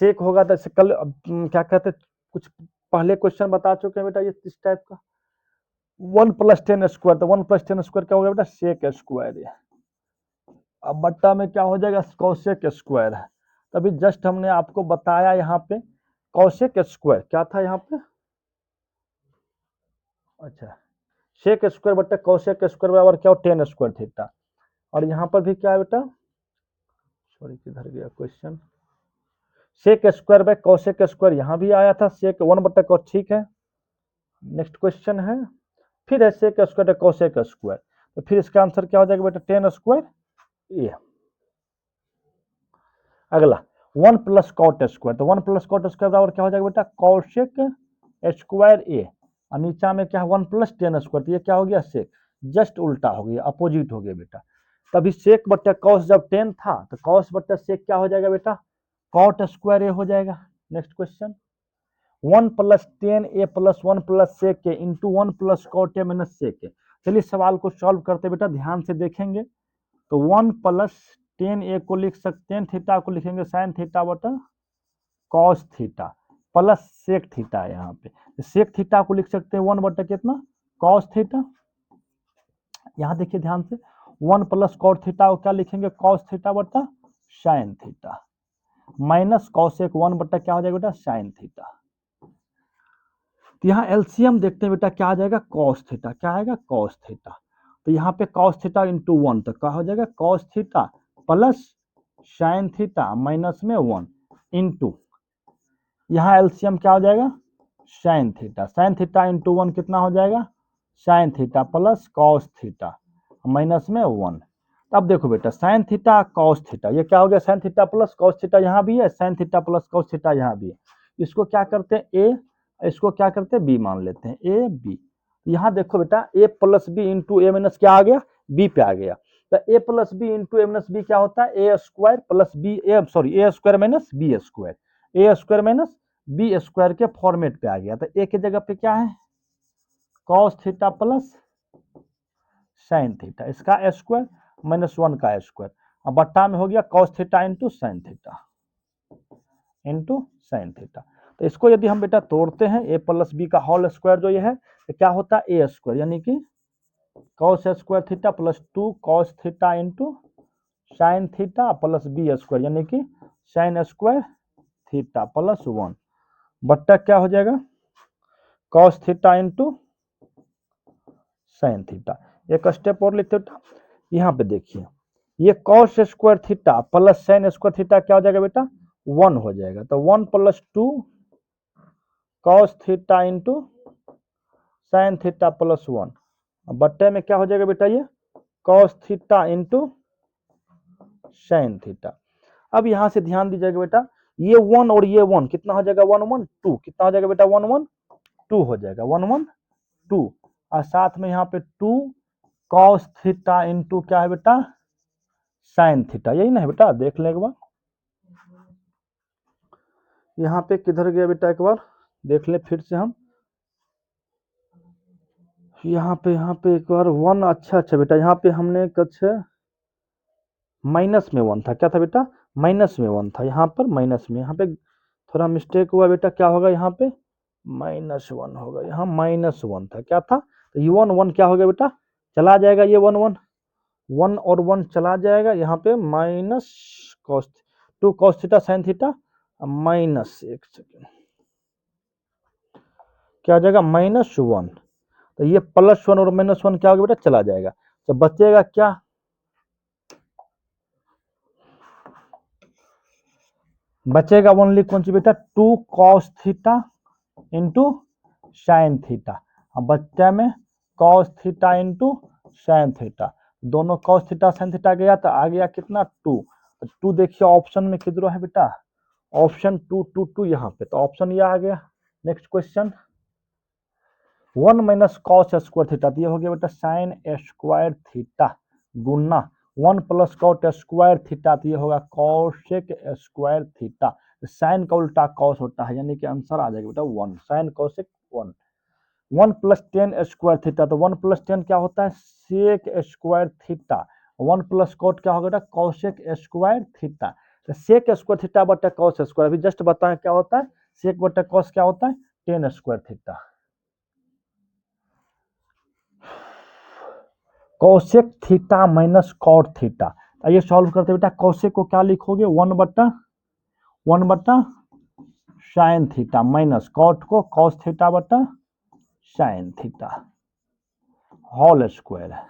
सेक होगा तो कल क्या कहते कुछ पहले क्वेश्चन बता चुके हैं बेटा ये इस टाइप का 1 प्लस 10 स्क्वायर, तो 1 प्लस 10 स्क्वायर क्या हो गया बेटा सेक स्क्वायर है, अब बट्टा में क्या हो जाएगा कौशिक स्क्वायर है, तभी जस्ट हमने आपको बताया यहाँ पे कौशिक स्क्वायर क्या था यहाँ पे, अच्छा सेक स्क्वायर बट्टा कौशिक स्क्वायर बराबर क्या हो 10 स्क्वायर थीटा, और यहाँ पर भी क्या है बेटा सॉरी किधर गया question, sec square by cosec square यहाँ भी आया था सेक 1 बट्टा कॉस, ठीक है। नेक्स्ट क्वेश्चन है फिर है सेक स्क्वायर कौशिक स्क्वायर, तो फिर इसका आंसर क्या हो जाएगा बेटा 10 स्क्वायर ए। अगला 1 प्लस कॉट स्क्वायर, तो 1 प्लस कॉट स्क्वायर बराबर क्या हो जाएगा बेटा कौशिक स्क्वायर ए, और नीचा में क्या है 1 प्लस 10 स्क्वायर, तो ये क्या हो गया सेक, जस्ट उल्टा हो गया अपोजिट हो गया बेटा, तभी सेक बट्टा कॉस जब 10 था तो कॉस बट्टा सेक क्या हो जाएगा बेटा कॉट स्क्वायर ए हो जाएगा। Next question 1 plus 10 a plus 1 plus sec के into 1 plus cot a minus sec के, चलिए सवाल को सॉल्व करते बेटा ध्यान से देखेंगे, तो 1 प्लस 10 ए को लिख सकते हैं थीटा को लिखेंगे साइन थीटा बटा cos theta plus sec theta है यहाँ पे, सेक थीटा को लिख सकते हैं 1 बटा कितना कॉस थीटा, यहाँ देखिए ध्यान से 1 प्लस कॉट थीटा को क्या लिखेंगे कॉस थीटा बटा साइन थीटा माइनस कॉसेक 1 बटा क्या हो जाएगा बेटा साइन थीटा, तो यहाँ एलसीएम देखते हैं बेटा क्या आ जाएगा कॉस थीटा, क्या आएगा कॉस थीटा, तो यहाँ पे कॉस थीटा इंटू 1 तो क्या हो जाएगा cos theta plus sign theta minus में 1 इंटू यहाँ एलसीएम क्या हो जाएगा साइन थीटा इंटू 1 कितना हो जाएगा sign theta plus cos theta minus में 1, अब देखो बेटा साइन थीटा कॉस थीटा ये क्या हो गया sign theta plus cos theta यहाँ भी है sign theta plus cos theta यहाँ भी है, इसको क्या करते हैं ए, इसको क्या करते हैं बी मान लेते हैं ए बी, यहाँ देखो बेटा ए प्लस बी इंटू ए माइनस क्या आ गया बी पे आ गया, तो A plus B into A minus B क्या होता है ए square plus B A sorry A square minus b square, A square minus b square के फॉर्मेट पे आ गया, तो ए की जगह पे क्या है cos theta plus sine theta इसका स्क्वायर माइनस 1 का स्क्वायर, अब बट्टा में हो गया cos theta into sine theta, तो इसको यदि हम बेटा तोड़ते हैं ए प्लस बी का होल स्क्वायर जो ये है तो क्या होता है ए स्क्वायर यानी कि cos square theta plus 2 cos theta into sine theta plus B square यानी कि साइन स्क्वायर थीटा प्लस 1 बट्टा क्या हो जाएगा cos theta into sine theta. एक स्टेप और लिखते बेटा, यहाँ पे देखिए ये cos square theta plus sine square theta क्या हो जाएगा बेटा 1 हो जाएगा। तो 1 + 2 cos theta into sine theta plus 1 बट्टे में क्या हो जाएगा बेटा ये cos theta into sine theta. अब यहां से ध्यान दीजिएगा बेटा ये 1 और ये 1 कितना हो जाएगा 1 1 2 कितना हो जाएगा बेटा 1 1 2 हो जाएगा 1 1 2 और साथ में यहाँ पे 2 कॉस थीटा इंटू क्या है बेटा साइन थीटा। यही ना है बेटा, देख ले एक बार यहाँ पे किधर गया बेटा एक बार देख ले फिर से हम यहाँ पे एक बार 1 अच्छा बेटा यहाँ पे हमने कुछ माइनस में 1 था, क्या था बेटा माइनस में 1 था, यहाँ पर माइनस में, यहाँ पे थोड़ा मिस्टेक हुआ बेटा, क्या होगा यहाँ पे -1 होगा, यहाँ -1 था, क्या था तो ये 1 1 क्या हो गया बेटा चला जाएगा, ये 1 1 1 और 1 चला जाएगा, यहाँ पे minus cos 2 cos theta sine theta minus एक सेकेंड क्या आ जाएगा -1 तो ये +1 और -1 क्या हो गया बेटा चला जाएगा। तो बचेगा क्या बचेगा ओनली कौन सी बेटा 2 cos theta into sine theta. अब बच्चे में cos theta into sine theta दोनों कॉस थीटा साइन थीटा गया तो आ गया कितना 2। तो 2 देखिए ऑप्शन में किधर है बेटा ऑप्शन 2 2 2 यहाँ पे तो ऑप्शन ये आ गया। Next question 1 - cos square theta तो ये हो गया बेटा साइन स्क्वायर थीटा गुना 1 + कॉट स्क्वायर थीटा तो ये होगा कॉसेक स्क्वायर थीटा। साइन का उल्टा कॉस होता है यानी कि आंसर आ जाएगा बेटा 1 sign cosec 1 1 + tan square theta तो 1 + tan क्या होता है सेक स्क्वायर थीटा 1 + कॉट क्या होगा बेटा कॉसेक स्क्वायर थीटा। तो सेक स्क्वायर थीटा बटा कॉस स्क्वायर अभी जस्ट बताएं क्या होता है सेक बटा कॉस क्या होता है tan square theta. Cosec theta minus cot theta आइए सॉल्व करते बेटा कॉसेक को क्या लिखोगे 1 बटा साइन थीटा माइनस कॉट को कॉस थीटा बटा साइन थीटा होल स्क्वायर है।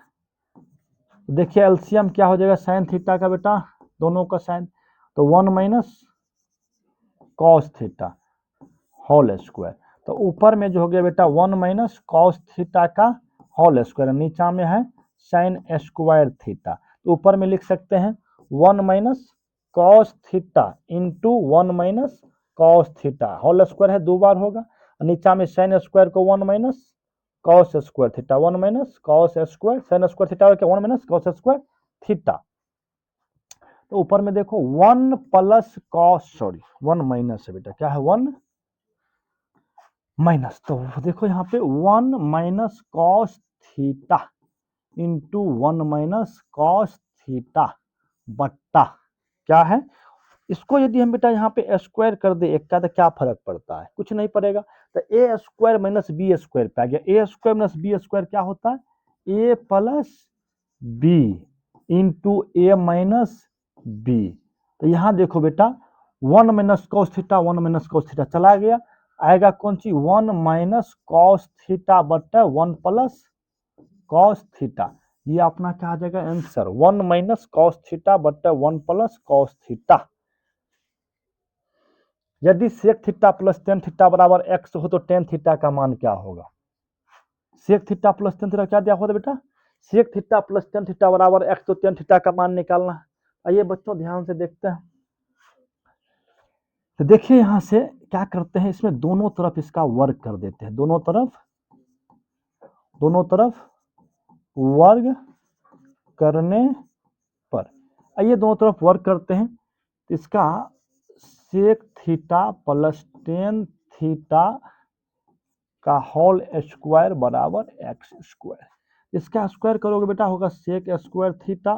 देखिए एलसीएम क्या हो जाएगा साइन थीटा का बेटा दोनों का साइन तो 1 - कॉस थीटा होल स्क्वायर तो ऊपर में जो हो गया बेटा 1 - कॉस थीटा का होल स्क्वायर नीचा में है साइन स्क्वायर थीटा तो ऊपर में लिख सकते हैं 1 - cos theta into 1 - cos theta whole square है 2 बार होगा नीचा में साइन स्क्वायर को 1 - cos square theta 1 - cos square sine square theta हो गया 1 - कॉस स्क्वायर थीटा। तो ऊपर में देखो 1 + कॉस 1 माइनस है बेटा क्या है 1 माइनस तो देखो यहाँ पे 1 - cos theta into 1 - cos theta बट्टा क्या है इसको यदि हम बेटा यहाँ पे स्क्वायर कर दे एक का तो क्या फर्क पड़ता है कुछ नहीं पड़ेगा तो a square minus b square पे आ गया a square minus b square क्या होता है a + b into a minus b. तो यहाँ देखो बेटा 1 - कॉस थीटा 1 - कॉस थीटा चला गया आएगा कौन सी 1 - कॉस थीटा बटा 1 + कॉस थीटा ये अपना क्या आ जाएगा आंसर 1 - कॉस थीटा बटा 1 + कॉस थीटा। यदि sec theta plus tan theta बराबर x हो तो टेन थीटा का मान क्या होगा sec theta plus tan theta क्या दिया होता बेटा sec theta plus tan theta बराबर x तो टेन थीटा का मान निकालना है। आइए बच्चों ध्यान से देखते हैं तो देखिए यहां से क्या करते हैं इसमें दोनों तरफ इसका वर्ग कर देते हैं दोनों तरफ वर्ग करने पर आइए दोनों तरफ वर्ग करते हैं तो इसका sec theta plus tan theta का होल स्क्वायर बराबर एक्स स्क्वायर इसका स्क्वायर करोगे बेटा होगा सेक स्क्वायर थीटा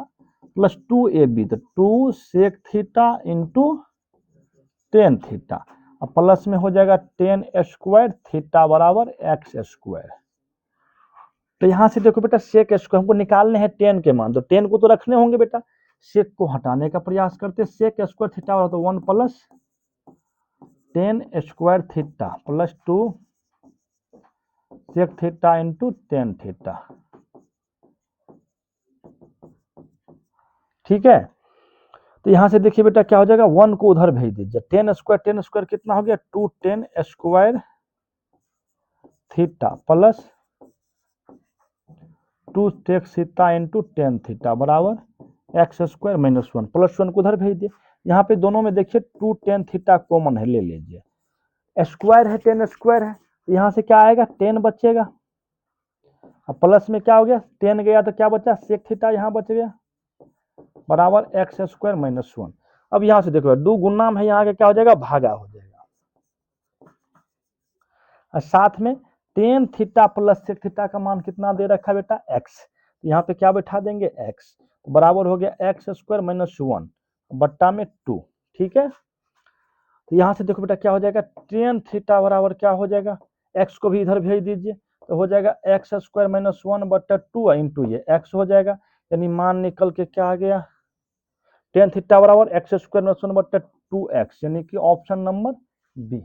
प्लस 2ab तो 2 sec theta into tan theta और प्लस में हो जाएगा टेन स्क्वायर थीटा बराबर एक्स स्क्वायर। तो यहां से देखो बेटा सेक स्क्वायर हमको निकालने हैं टेन के मान तो टेन को तो रखने होंगे बेटा सेक को हटाने का प्रयास करते सेक स्क्वायर थीटा तो 1 + tan square theta plus 2 sec theta into tan theta ठीक है। तो यहाँ से देखिए बेटा क्या हो जाएगा, 1 को उधर भेज दीजिए, टेन स्क्वायर कितना हो गया 2 10 square theta plus 2 sec theta into tan theta बराबर एक्स स्क्वायर माइनस 1 प्लस 1 को उधर भेज दिए। यहाँ पे दोनों में देखिए 2 टेन थीटा कॉमन है, ले लीजिए, स्क्वायर है 10 स्क्वायर है, तो यहाँ से क्या आएगा 10 बचेगा, अब प्लस में क्या हो गया 10 गया तो क्या बचा सेक थीटा यहाँ बच गया बराबर एक्स स्क्वायर माइनस 1। अब यहाँ से देखो दो गुना में यहाँ के क्या हो जाएगा भागा हो जाएगा, और साथ में tan theta plus sec theta का मान कितना दे रखा है बेटा एक्स, तो यहाँ पे क्या बैठा देंगे एक्स, तो बराबर हो गया एक्स स्क्वायर माइनस 1 बट्टा में 2। ठीक है, तो यहाँ से देखो बेटा क्या हो जाएगा टेन थीटा बराबर क्या हो जाएगा, एक्स को भी इधर भेज दीजिए, तो हो जाएगा एक्स स्क्वायर माइनस 1 बट्टा 2 इंटू ये एक्स हो जाएगा, यानी मान निकल के क्या आ गया टेन थीटा बराबर एक्स स्क्वायर माइनस 1 बट्टा 2x, यानी कि option number B.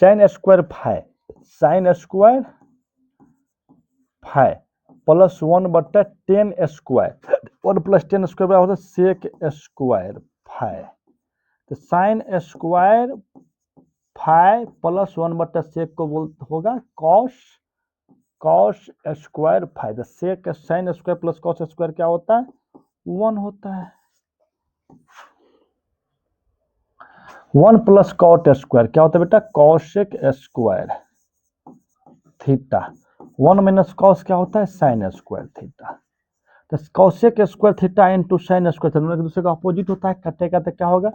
Sine square phi plus 1 बट्टा 10 स्क्वायर, 1 प्लस 10 स्क्वायर बराबर होता है सेक स्क्वायर फाइ, तो साइन स्क्वायर फाइ प्लस 1 बट्टा सेक को बोलते होगा कॉस स्क्वायर फाइ, तो sec sine square plus cos square क्या होता है 1 होता है, 1 प्लस कॉट स्क्वायर क्या होता है बेटा cosec square theta, 1 minus cos क्या होता है साइन स्क्वायर थीटा, तो cosec square theta into sign square theta एक दूसरे का अपोजिट होता है, कटेगा तो क्या होगा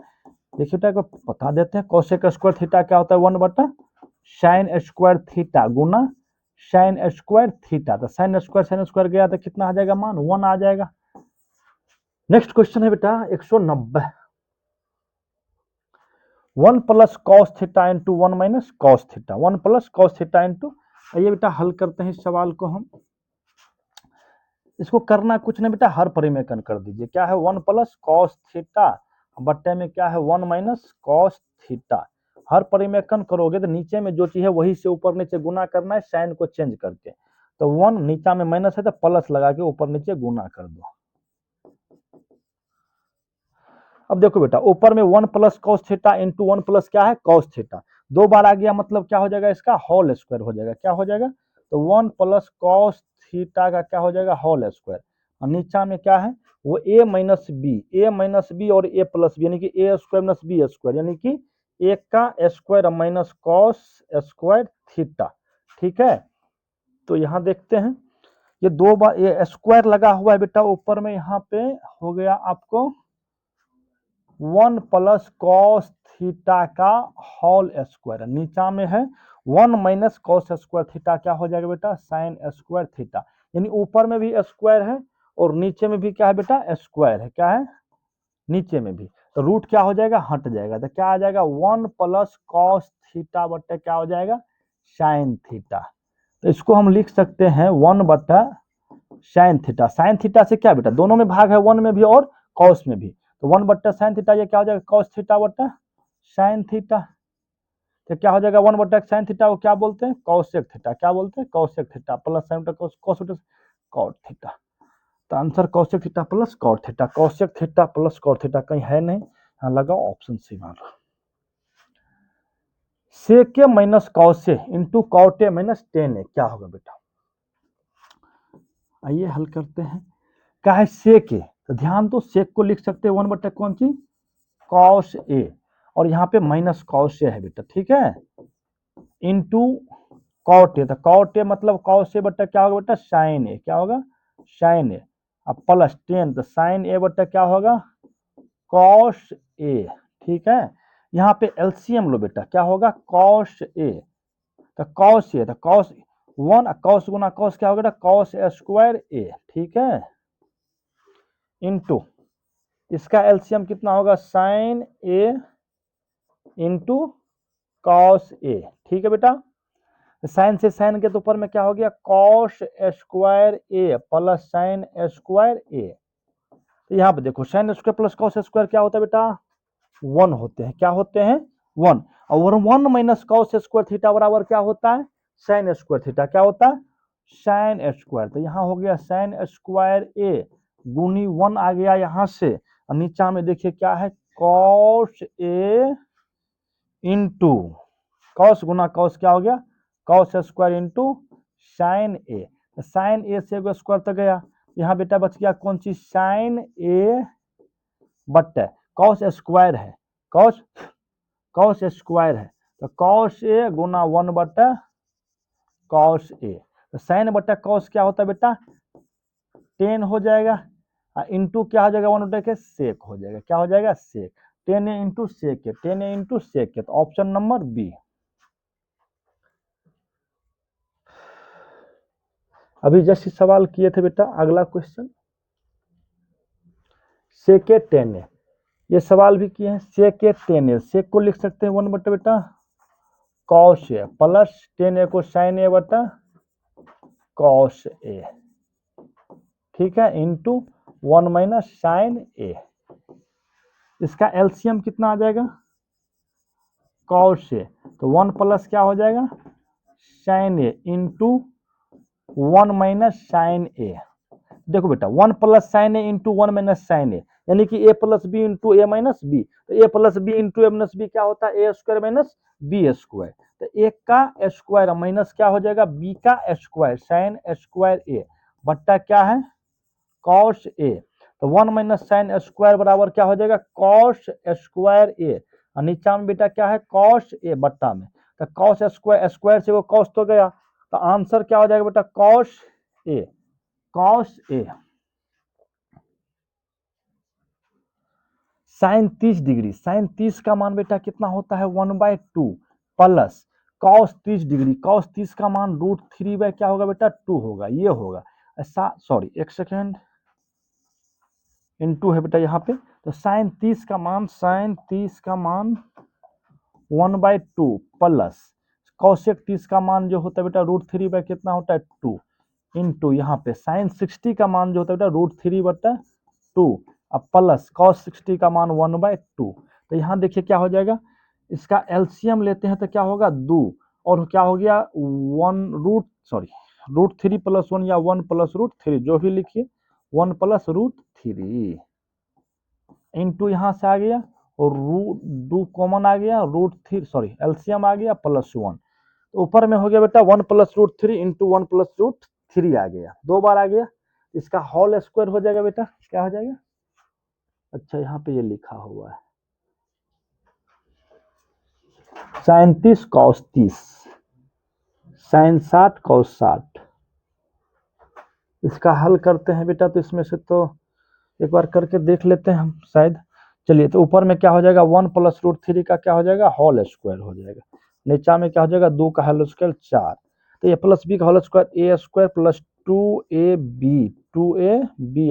देखिए बेटा बता देते हैं, कॉसेक स्क्वायर थीटा क्या होता है 1 बटा साइन स्क्वायर थीटा गुना साइन स्क्वायर थीटा, तो साइन स्क्वायर गया तो कितना आ जाएगा मान 1 आ जाएगा। नेक्स्ट क्वेश्चन है बेटा 190, 1 plus cos theta into 1 minus cos theta, 1 plus cos theta into, ये बेटा हल करते हैं इस सवाल को हम, इसको करना कुछ नहीं बेटा हर परिमेकन कर दीजिए, क्या है 1 प्लस कॉस थीटा बट्टे में क्या है 1 माइनस कॉस थीटा, हर परिमेकन करोगे तो नीचे में जो चीज है वही से ऊपर नीचे गुना करना है साइन को चेंज करके, तो 1 नीचा में माइनस है तो प्लस लगा के ऊपर नीचे गुना कर दो। अब देखो बेटा ऊपर में 1 plus cos theta into 1 plus क्या है कॉस थीटा, 2 बार आ गया मतलब क्या हो जाएगा इसका होल स्क्वायर हो जाएगा, क्या हो जाएगा तो 1 प्लस कॉस थीटा का क्या हो जाएगा होल स्क्वायर, और नीचा में क्या है वो a माइनस बी और a प्लस बी, यानी कि a square minus b square, यानी कि एक का square minus cos square theta. ठीक है, तो यहाँ देखते हैं ये 2 बार ये स्क्वायर लगा हुआ है बेटा ऊपर में, यहाँ पे हो गया आपको 1 प्लस कॉस थीटा का होल स्क्वायर, नीचा में है 1 माइनस कॉस स्क्वायर थीटा, क्या हो जाएगा बेटा साइन स्क्वायर थीटा, यानी ऊपर में भी स्क्वायर है और नीचे में भी क्या है बेटा स्क्वायर है, क्या है नीचे में भी, तो रूट क्या हो जाएगा हट जाएगा, तो क्या आ जाएगा 1 प्लस कॉस थीटा बट्टे क्या हो जाएगा साइन थीटा, तो इसको हम लिख सकते हैं 1 बट्टा साइन थीटा से क्या बेटा दोनों में भाग है 1 में भी और कॉस में भी, तो 1 बट्टा साइन थीटा ये क्या हो जाएगा कॉस थीटा बट्टा साइन थीटा, तो क्या हो जाएगा 1 बट्टा साइन थीटा को क्या बोलते हैं कॉसेक थीटा, क्या बोलते हैं cosec theta plus sine cos cot theta, तो answer cosec theta plus cot theta, cosec theta plus cot theta कहीं है नहीं, यहाँ लगाओ ऑप्शन सी वाला, sec A minus cos A into cot A minus tan A क्या होगा बेटा, आइए हल करते हैं, क्या है सेक ए, तो ध्यान दो सेक को लिख सकते हैं 1 बट्टा कौन सी कॉस ए, और यहाँ पे माइनस कॉस ए है बेटा, ठीक है इंटू कॉट ए, तो कॉट ए मतलब कॉस ए बट्टा क्या होगा बेटा साइन ए, क्या होगा साइन ए, अब प्लस 10 तो साइन ए बट्टा क्या होगा कॉस ए। ठीक है, यहाँ पे एलसीएम लो बेटा, क्या होगा कॉस ए, तो कॉस ए, तो कॉस 1 कॉस गुना कॉस क्या होगा कॉस स्क्वायर ए, ठीक है इंटू इसका एलसीएम कितना होगा sign A into cos A, ठीक है बेटा, साइन से साइन के तो ऊपर में क्या हो गया कॉस स्क्वायर ए प्लस साइन स्क्वायर ए, तो यहाँ पे देखो sign square plus cos square क्या होता है बेटा 1 होते हैं, क्या होते हैं 1, और 1 माइनस कॉस स्क्वायर थीटा बराबर क्या होता है साइन स्क्वायर थीटा, क्या होता है साइन स्क्वायर, तो यहाँ हो गया साइन स्क्वायर ए गुनी 1 आ गया यहाँ से, और नीचा में देखिए क्या है cos A into cos Guna cos क्या हो गया कॉस स्क्वायर इंटू साइन ए, साइन ए से एगो स्क्वायर तक गया, यहाँ बेटा बच गया कौन चीज साइन ए बट्टे कॉस स्क्वायर है, कॉस स्क्वायर है, तो कॉस ए गुना 1 बट्टा कॉस ए, तो साइन बट्टा कॉस क्या होता है बेटा 10 हो जाएगा, इंटू क्या हो जाएगा 1 बट्टा के सेक हो जाएगा, क्या हो जाएगा सेक, 10 ए इंटू सेक है, 10 ए इंटू सेक है, तो ऑप्शन नंबर बी। अभी जैसे सवाल किए थे बेटा, अगला क्वेश्चन सेके 10 ए, ये सवाल भी किए हैं सेके 10 ए, सेक को लिख सकते हैं 1 बट्टा बेटा कॉस ए प्लस 10 ए को साइन ए बट्टा कॉस ए, ठीक है, इंटू 1 माइनस साइन ए, इसका एलसीएम कितना आ जाएगा कॉस ए, तो 1 प्लस क्या हो जाएगा साइन ए इंटू 1 माइनस साइन ए, देखो बेटा 1 प्लस साइन ए इंटू 1 माइनस साइन ए, यानी कि ए प्लस बी इंटू ए माइनस बी, तो A plus B into A minus B क्या होता है ए स्क्वायर माइनस बी स्क्वायर, तो ए का स्क्वायर माइनस क्या हो जाएगा बी का स्क्वायर साइन स्क्वायर ए बट्टा क्या है कॉस ए, तो 1 माइनस साइन स्क्वायर बराबर क्या हो जाएगा कॉस स्क्वायर ए, और नीचा में बेटा क्या है कॉस ए बट्टा में, तो कॉस स्क्वायर स्क्वायर से वो कॉस तो गया, तो आंसर क्या हो जाएगा बेटा cos A, cos A sign 30 degree, sine 30 का मान बेटा कितना होता है 1/2 प्लस कॉस 30 डिग्री, कॉस 30 का मान √3 क्या होगा बेटा 2 होगा, ये होगा ऐसा, सॉरी एक सेकेंड इंटू है बेटा यहाँ पे, तो साइन 30 का मान 1/2 प्लस कॉसेक 30 का मान जो होता है बेटा √3 कितना होता है 2 इंटू यहाँ पे साइन 60 का मान जो होता है बेटा √3/2 अब प्लस कॉस 60 का मान 1/2, तो यहाँ देखिए क्या हो जाएगा, इसका एलसीएम लेते हैं तो क्या होगा 2, और क्या हो गया √3 प्लस 1 या 1 प्लस √3 जो भी लिखिए 1 प्लस √3 इंटू यहाँ से आ गया और √2 कॉमन आ गया √3 एलसीएम आ गया +1, तो ऊपर में हो गया बेटा 1 प्लस √3 इंटू 1 प्लस √3 आ गया, 2 बार आ गया, इसका होल स्क्वायर हो जाएगा बेटा क्या हो जाएगा, अच्छा यहाँ पे ये लिखा हुआ है साइन 30 कॉस 30 साइन 60 कॉस 60, इसका हल करते हैं बेटा, तो इसमें से तो एक बार करके देख लेते हैं हम शायद, चलिए तो ऊपर में क्या हो जाएगा 1 प्लस √3 का क्या हो जाएगा होल स्क्वायर हो जाएगा, नीचा में क्या हो जाएगा 2 का होल स्क्वायर 4, तो ए प्लस बी का whole square A square plus 2ab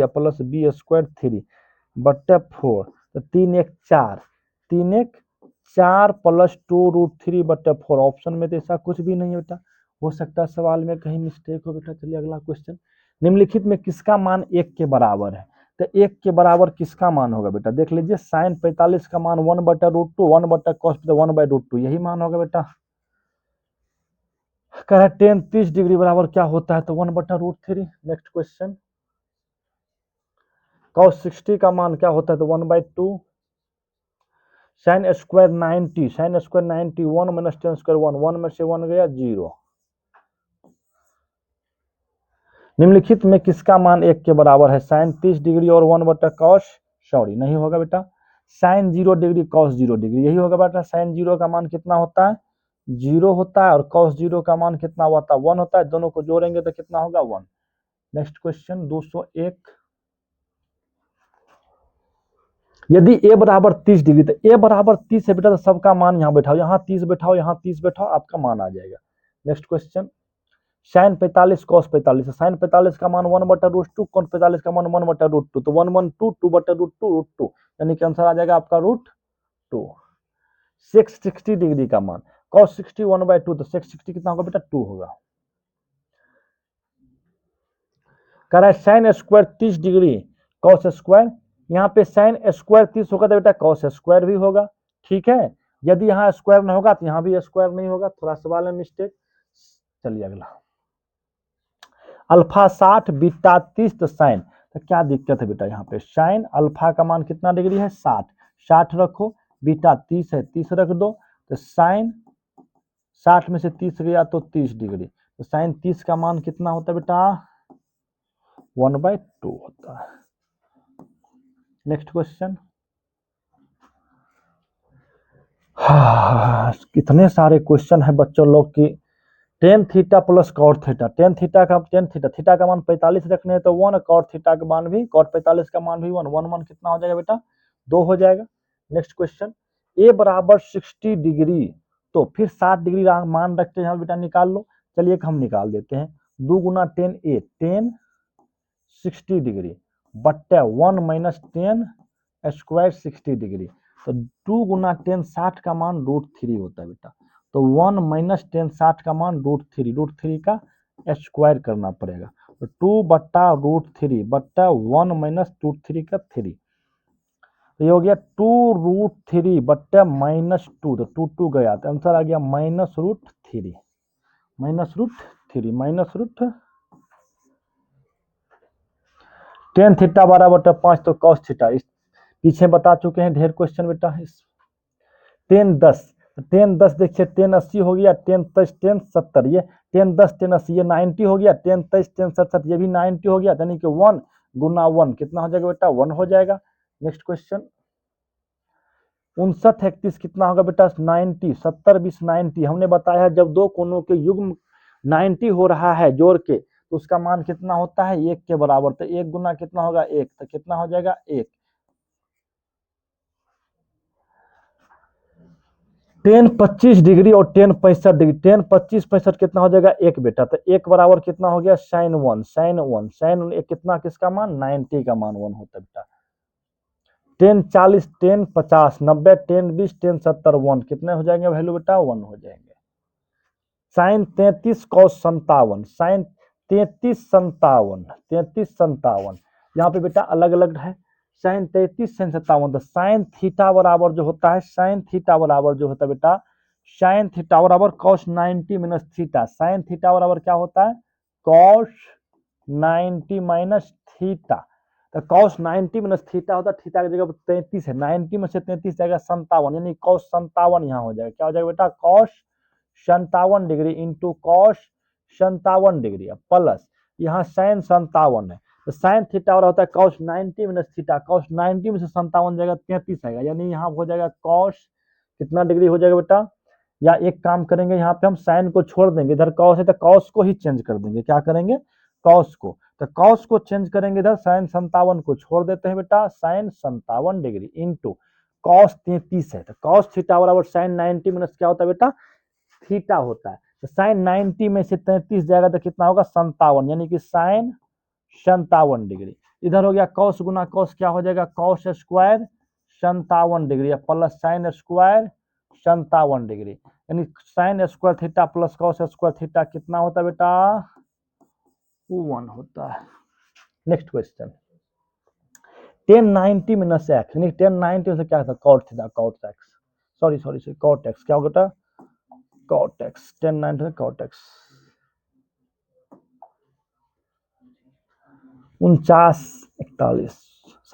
plus B square 3 बट्टे 4, तो 3 1 4 प्लस 2√3 बट्टे 4, ऑप्शन में तो ऐसा कुछ भी नहीं बेटा, हो सकता है सवाल में कहीं मिस्टेक हो बेटा। चलिए अगला क्वेश्चन, निम्नलिखित में किसका मान 1 के बराबर है, तो 1 के बराबर किसका मान होगा बेटा, देख लीजिए साइन 45 का मान 1/√2 1 बट्टा कॉस 1/√2 यही मान होगा बेटा, कह रहा है tan 30 डिग्री बराबर क्या होता है, तो 1/√3। नेक्स्ट क्वेश्चन, cos 60 का मान क्या होता है, तो 1/2, sign square 90 1 minus tan square 1 में से 1 गया 0, निम्नलिखित में किसका मान 1 के बराबर है, साइन 30 डिग्री और 1 बटा कॉस, नहीं होगा बेटा, साइन 0 डिग्री कॉस 0 डिग्री यही होगा बेटा, साइन 0 का मान कितना होता है 0 होता है और कॉस 0 का मान कितना होता है 1 होता है, दोनों को जोड़ेंगे तो कितना होगा 1। नेक्स्ट क्वेश्चन 201, यदि a बराबर 30 डिग्री, तो a बराबर 30 है बेटा, तो सबका मान यहाँ बैठाओ, यहाँ 30 बैठाओ, यहाँ 30 बैठाओ, आपका मान आ जाएगा। Next question, sine 45 cos 45, sine 45 का मान 1/√2 कॉस 45 का मान 1/√2, तो 1/2 2/√2 √2, यानी कि आंसर आ जाएगा आपका √2। 660 डिग्री का मान कॉस 60 1/2, तो 660 कितना होगा बेटा 2 होगा। कह रहा है sine square 30 degree cos square, यहाँ पे साइन स्क्वायर 30 होगा तो बेटा कॉस स्क्वायर भी होगा, ठीक है, यदि यहाँ स्क्वायर नहीं होगा तो यहाँ भी स्क्वायर नहीं होगा, थोड़ा सवाल में मिस्टेक। चलिए अगला, अल्फा 60 बीटा 30 तो साइन, तो क्या दिक्कत है बेटा यहाँ पे, साइन अल्फा का मान कितना डिग्री है 60, 60 रखो, बीटा 30 है 30 रख दो, तो साइन 60 में से 30 गया तो 30 डिग्री, तो साइन 30 का मान कितना होता है बेटा 1/2 होता है। Next question. कितने सारे क्वेश्चन है बच्चों लोग की। Tan theta plus cot theta, tan theta का मान 45 रखने हैं तो 1, कॉट थीटा का मान भी, कॉट 45 का मान भी 1, 1 कितना हो जाएगा बेटा 2 हो जाएगा। नेक्स्ट क्वेश्चन, ए बराबर 60 डिग्री, तो फिर 60 डिग्री मान रखते हैं बेटा, निकाल लो। चलिए हम निकाल देते हैं, 2 गुना 10 ए 10 60 डिग्री बट्टा 1 माइनस 10 स्क्वायर 60 डिग्री, तो 2 गुना 10 60 का मान √3 होता है बेटा, तो 1 माइनस 10 60 का मान √3 का स्क्वायर करना पड़ेगा, तो 2 बट्टा √3 बट्टा 1 माइनस √3 का 3, तो ये हो गया 2√3 बट्टा -2, तो 2 गया तो आंसर आ गया -√3, -√3 टेन थीटा 12/5 तो कॉस थीटा, इस पीछे बता चुके हैं ढेर क्वेश्चन बेटा। इस 10 10 देखिए 10 80 हो गया, 10 23 10 70, ये 10 10 10 80 ये 90 हो गया, 10 23 10 67 ये भी 90 हो गया, यानी कि 1 गुना 1 कितना हो जाएगा बेटा 1 हो जाएगा। नेक्स्ट क्वेश्चन, 59 31 कितना होगा बेटा 90, 70 20 90, हमने बताया जब दो कोनों के युग्म 90 हो रहा है जोड़ के तो उसका मान कितना होता है 1 के बराबर, तो 1 गुना कितना होगा 1, तो कितना हो जाएगा 1। 10 25 डिग्री और 10 65 डिग्री, 10 25 65 कितना हो जाएगा 1 बेटा, तो 1 बराबर कितना हो गया साइन 1, साइन 1 कितना किसका मान 90 का मान 1 होता है बेटा। 10 40 10 50 90 10 20 10 70 1 कितने हो जाएंगे वैल्यू बेटा 1 हो जाएंगे। साइन 33 कॉस 57, साइन 33 57, यहाँ पे बेटा अलग अलग है, साइन 33 साइन 57, तो साइन थीटा बराबर जो होता है, साइन थीटा बराबर जो होता है बेटा, साइन थीटा बराबर cos 90 minus theta, sign theta बराबर क्या होता है कॉस 90 माइनस थीटा, तो कॉस 90 माइनस थीटा होता है, थीटा की जगह 33 है, 90 में से 33 जाएगा 57, यानी कॉस 57 यहाँ हो जाएगा, क्या हो जाएगा बेटा cos 57 degree into cos 57 degree plus यहाँ साइन 57 है, तो साइन थीटा और होता है कॉस 90 माइनस थीटा, कॉस 90 में से 57 जाएगा 33 आएगा, यानी यहाँ हो जाएगा कॉस कितना डिग्री हो जाएगा बेटा, या एक काम करेंगे यहाँ पे हम साइन को छोड़ देंगे, इधर कॉस है तो कॉस को ही चेंज कर देंगे, क्या करेंगे कॉस को, तो कॉस को चेंज करेंगे, इधर साइन 57 को छोड़ देते हैं बेटा, साइन 57 डिग्री इंटू कॉस 33 है, तो कॉस थीटा बराबर साइन 90 माइनस क्या होता है बेटा थीटा होता है, तो साइन 90 में से 33 जाएगा तो कितना होगा 57, यानी कि साइन 57 डिग्री, इधर हो गया कॉस गुना कॉस क्या हो जाएगा cos square 57 degree plus sine square 57 degree, यानी sine square theta plus cos square theta कितना होता है बेटा 1 होता है। नेक्स्ट क्वेश्चन, 1090 माइनस एक्स, यानी 1090 से क्या था cot theta cot x, sorry cot x क्या होगा बेटा कॉट एक्स, 1090 कॉट एक्स 49 41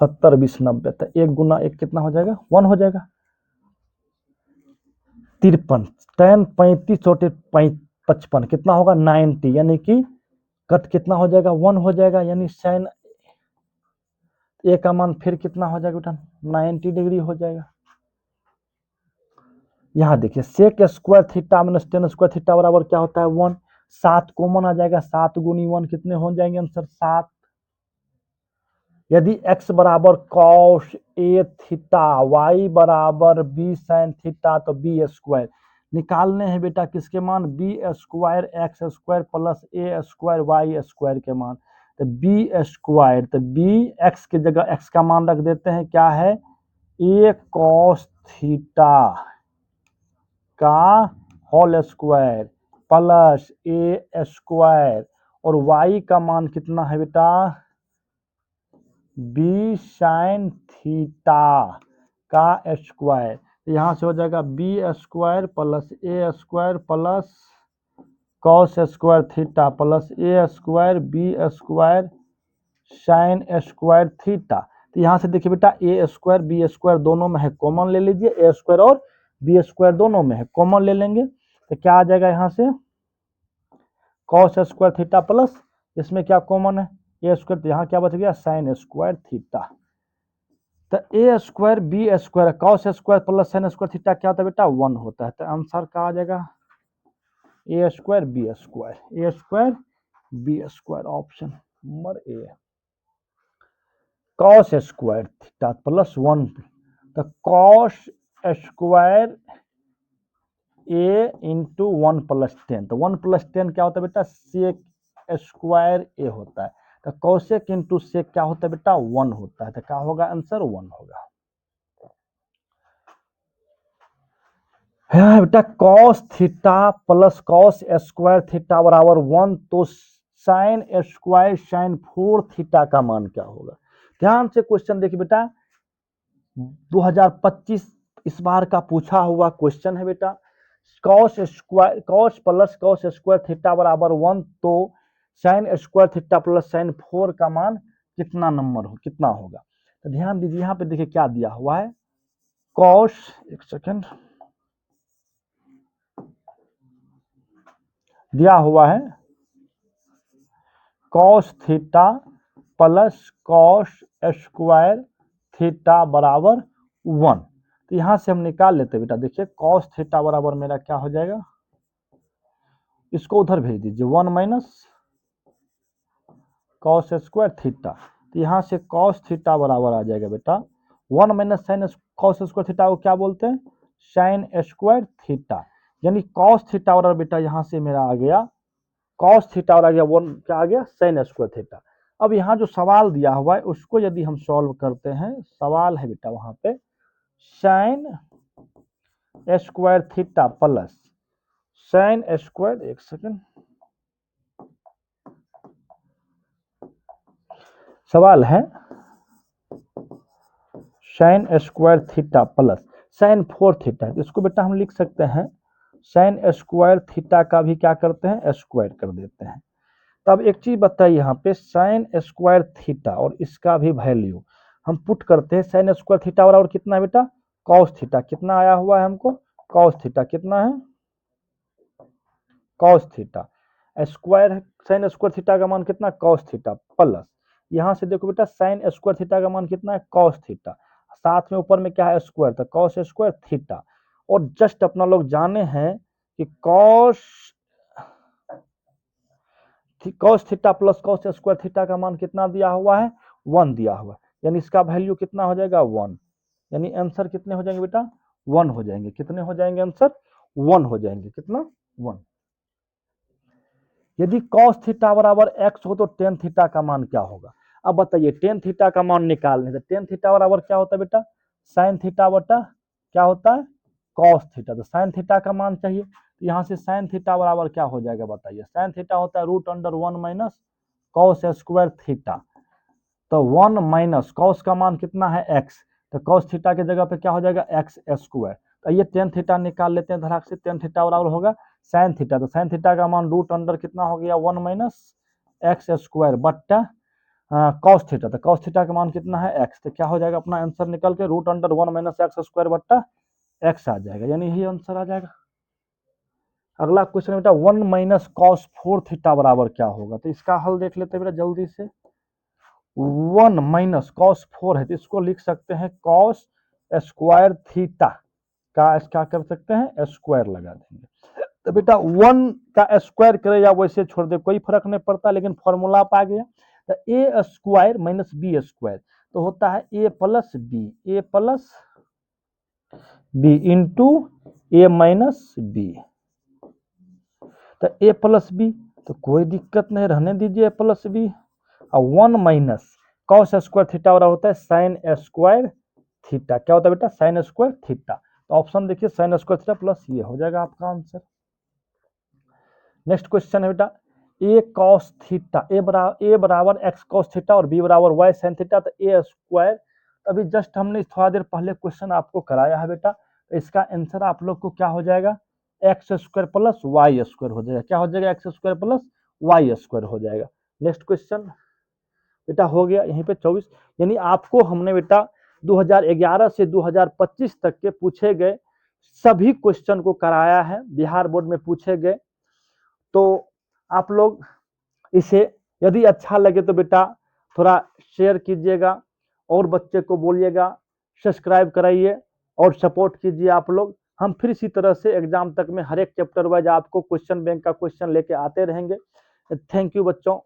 70 20 90, तो 1 गुना 1 कितना हो जाएगा 1 हो जाएगा। 53 10 35 और 55 कितना होगा 90, यानी कि कट कितना हो जाएगा 1 हो जाएगा, यानी साइन ए का मान फिर कितना हो जाएगा बेटा 90 डिग्री हो जाएगा। यहाँ देखिए sec square theta minus tan square theta बराबर क्या होता है 1, 7 कॉमन आ जाएगा, 7 गुनी 1 कितने हो जाएंगे आंसर 7। यदि x बराबर कॉस ए थीटा y बराबर बी साइन थीटा तो बी स्क्वायर निकालने हैं बेटा किसके मान B square X square plus A square Y square के मान, तो बी स्क्वायर तो बी एक्स की जगह एक्स का मान रख देते हैं क्या है ए कॉस थीटा का whole square plus A square और वाई का मान कितना है बेटा बी साइन थीटा का स्क्वायर, यहाँ से हो जाएगा B square plus A square plus cos square theta plus A square B square sine square theta. तो यहाँ से देखिए बेटा ए स्क्वायर बी स्क्वायर दोनों में है, कॉमन ले लीजिए, ए स्क्वायर और बी स्क्वायर दोनों में है, कॉमन ले लेंगे तो क्या आ जाएगा यहाँ से कॉस स्क्वायर थीटा प्लस इसमें क्या कॉमन है ए स्क्वायर, तो यहाँ क्या बच गया साइन स्क्वायर थीटा। तो A square B square cos square plus sine square theta क्या होता है बेटा 1 होता है। तो आंसर क्या आ जाएगा A square B square option number A. Cos square theta plus 1 तो cos square A into 1 plus 10, तो 1 प्लस 10 क्या होता है बेटा सेक स्क्वायर ए होता है। तो कॉसेक इंटू सेक क्या होता है बेटा 1 होता है। तो क्या होगा आंसर 1 होगा। है बेटा cos theta plus cos square theta बराबर 1, तो साइन स्क्वायर साइन 4 थीटा का मान क्या होगा। ध्यान से क्वेश्चन देखिए बेटा 2025 इस बार का पूछा हुआ क्वेश्चन है बेटा। Cos square cos plus cos square theta बराबर 1, तो sign square theta plus sign 4 का मान कितना होगा। तो ध्यान दीजिए यहाँ पे देखिए क्या दिया हुआ है कॉस, एक सेकेंड, दिया हुआ है cos theta plus cos square theta बराबर 1। तो यहां से हम निकाल लेते बेटा, देखिए कॉस थीटा बराबर मेरा क्या हो जाएगा, इसको उधर भेज दीजिए 1 माइनस कॉस स्क्वायर थीटा। तो यहां से कॉस थीटा बराबर आ जाएगा बेटा 1 minus sine cos square theta को क्या बोलते हैं साइन स्क्वायर थीटा, यानी कॉस थीटा बराबर बेटा यहां से मेरा आ गया कॉस थीटा और आ गया 1 क्या आ गया साइन स्क्वायर थीटा। अब यहाँ जो सवाल दिया हुआ है उसको यदि हम सॉल्व करते हैं, सवाल है बेटा वहां पे sign square theta plus sine square, एक सेकेंड, सवाल है sine square theta plus sign 4 theta. इसको बेटा हम लिख सकते हैं साइन स्क्वायर थीटा का भी क्या करते हैं स्क्वायर कर देते हैं। तब एक चीज बताइए यहाँ पे साइन स्क्वायर थीटा और इसका भी वैल्यू हम पुट करते हैं, साइन स्क्वायर थीटा बराबर कितना है बेटा कॉस थीटा, कितना आया हुआ है हमको कॉस थीटा, कितना है cos theta square, sine square theta का मान कितना कॉस थीटा प्लस यहाँ से देखो बेटा साइन स्क्वायर थीटा का मान कितना है कॉस थीटा, साथ में ऊपर में क्या है स्क्वायर, तो कॉस स्क्वायर थीटा। और जस्ट अपना लोग जाने हैं कि cos theta plus cos square theta का मान कितना दिया हुआ है 1 दिया हुआ है, यानी इसका वैल्यू कितना हो जाएगा 1, यानी आंसर कितने हो जाएंगे बेटा 1 हो जाएंगे, कितने हो जाएंगे आंसर 1 हो जाएंगे, कितना 1। यदि cos थीटा बराबर x हो तो tan थीटा का मान क्या होगा। अब बताइए tan थीटा का मान निकालने से tan थीटा बराबर क्या होता है बेटा sin थीटा बटा क्या होता है cos थीटा, तो sin थीटा का मान चाहिए, तो यहाँ से sin थीटा बराबर क्या हो जाएगा बताइए, sin थीटा होता है √1 माइनस cos स्क्वायर थीटा, तो 1 माइनस cos का मान कितना है x, तो cos थीटा के जगह पे क्या हो जाएगा x स्क्वायर। तो ये tan थीटा निकाल लेते हैं धड़ाक से, tan थीटा बराबर होगा साइन थीटा, तो साइन थीटा का मान √अंडर कितना हो गया 1 माइनस एक्स स्क्वायर बट्टा कॉस थीटा, तो कॉस थीटा का मान कितना है x, तो क्या हो जाएगा अपना आंसर निकल के √1 माइनस एक्स स्क्वायर बट्टा x आ जाएगा, यानी यही आंसर आ जाएगा। अगला क्वेश्चन बेटा 1 माइनस कॉस 4 थीटा बराबर क्या होगा, तो इसका हल देख लेते हैं बेटा जल्दी से। 1 माइनस कॉस 4 है तो इसको लिख सकते हैं कॉस स्क्वायर थीटा का क्या कर सकते हैं स्क्वायर लगा देंगे, तो बेटा 1 का स्क्वायर करे या वैसे छोड़ दे कोई फर्क नहीं पड़ता, लेकिन फॉर्मूला आप आ गया, तो A square minus b square तो होता है ए प्लस बी इंटू ए माइनस बी, तो ए प्लस बी तो कोई दिक्कत नहीं रहने दीजिए ए प्लस बी, और 1 माइनस कॉस स्क्वायर थीटा वाला होता है साइन स्क्वायर थीटा, क्या होता है बेटा साइन स्क्वायर थीटा, तो ऑप्शन देखिए साइन स्क्वायर थीटा प्लस ये हो जाएगा आपका आंसर। नेक्स्ट क्वेश्चन है बेटा ए कॉस थीटा ए बराबर एक्स कॉस थीटा और बी बराबर वाई साइन थीटा, तो ए स्क्वायर, अभी जस्ट हमने थोड़ा देर पहले क्वेश्चन आपको कराया है बेटा, तो इसका आंसर आप लोग को क्या हो जाएगा x square plus y square हो जाएगा। क्या हो जाएगा? X square plus y square हो जाएगा। नेक्स्ट क्वेश्चन बेटा हो गया यहीं पे 24। यानी आपको हमने बेटा 2011 से 2025 तक के पूछे गए सभी क्वेश्चन को कराया है, बिहार बोर्ड में पूछे गए। तो आप लोग इसे यदि अच्छा लगे तो बेटा थोड़ा शेयर कीजिएगा और बच्चे को बोलिएगा सब्सक्राइब कराइए और सपोर्ट कीजिए आप लोग। हम फिर इसी तरह से एग्जाम तक में हर एक चैप्टर वाइज आपको क्वेश्चन बैंक का क्वेश्चन लेके आते रहेंगे। थैंक यू बच्चों।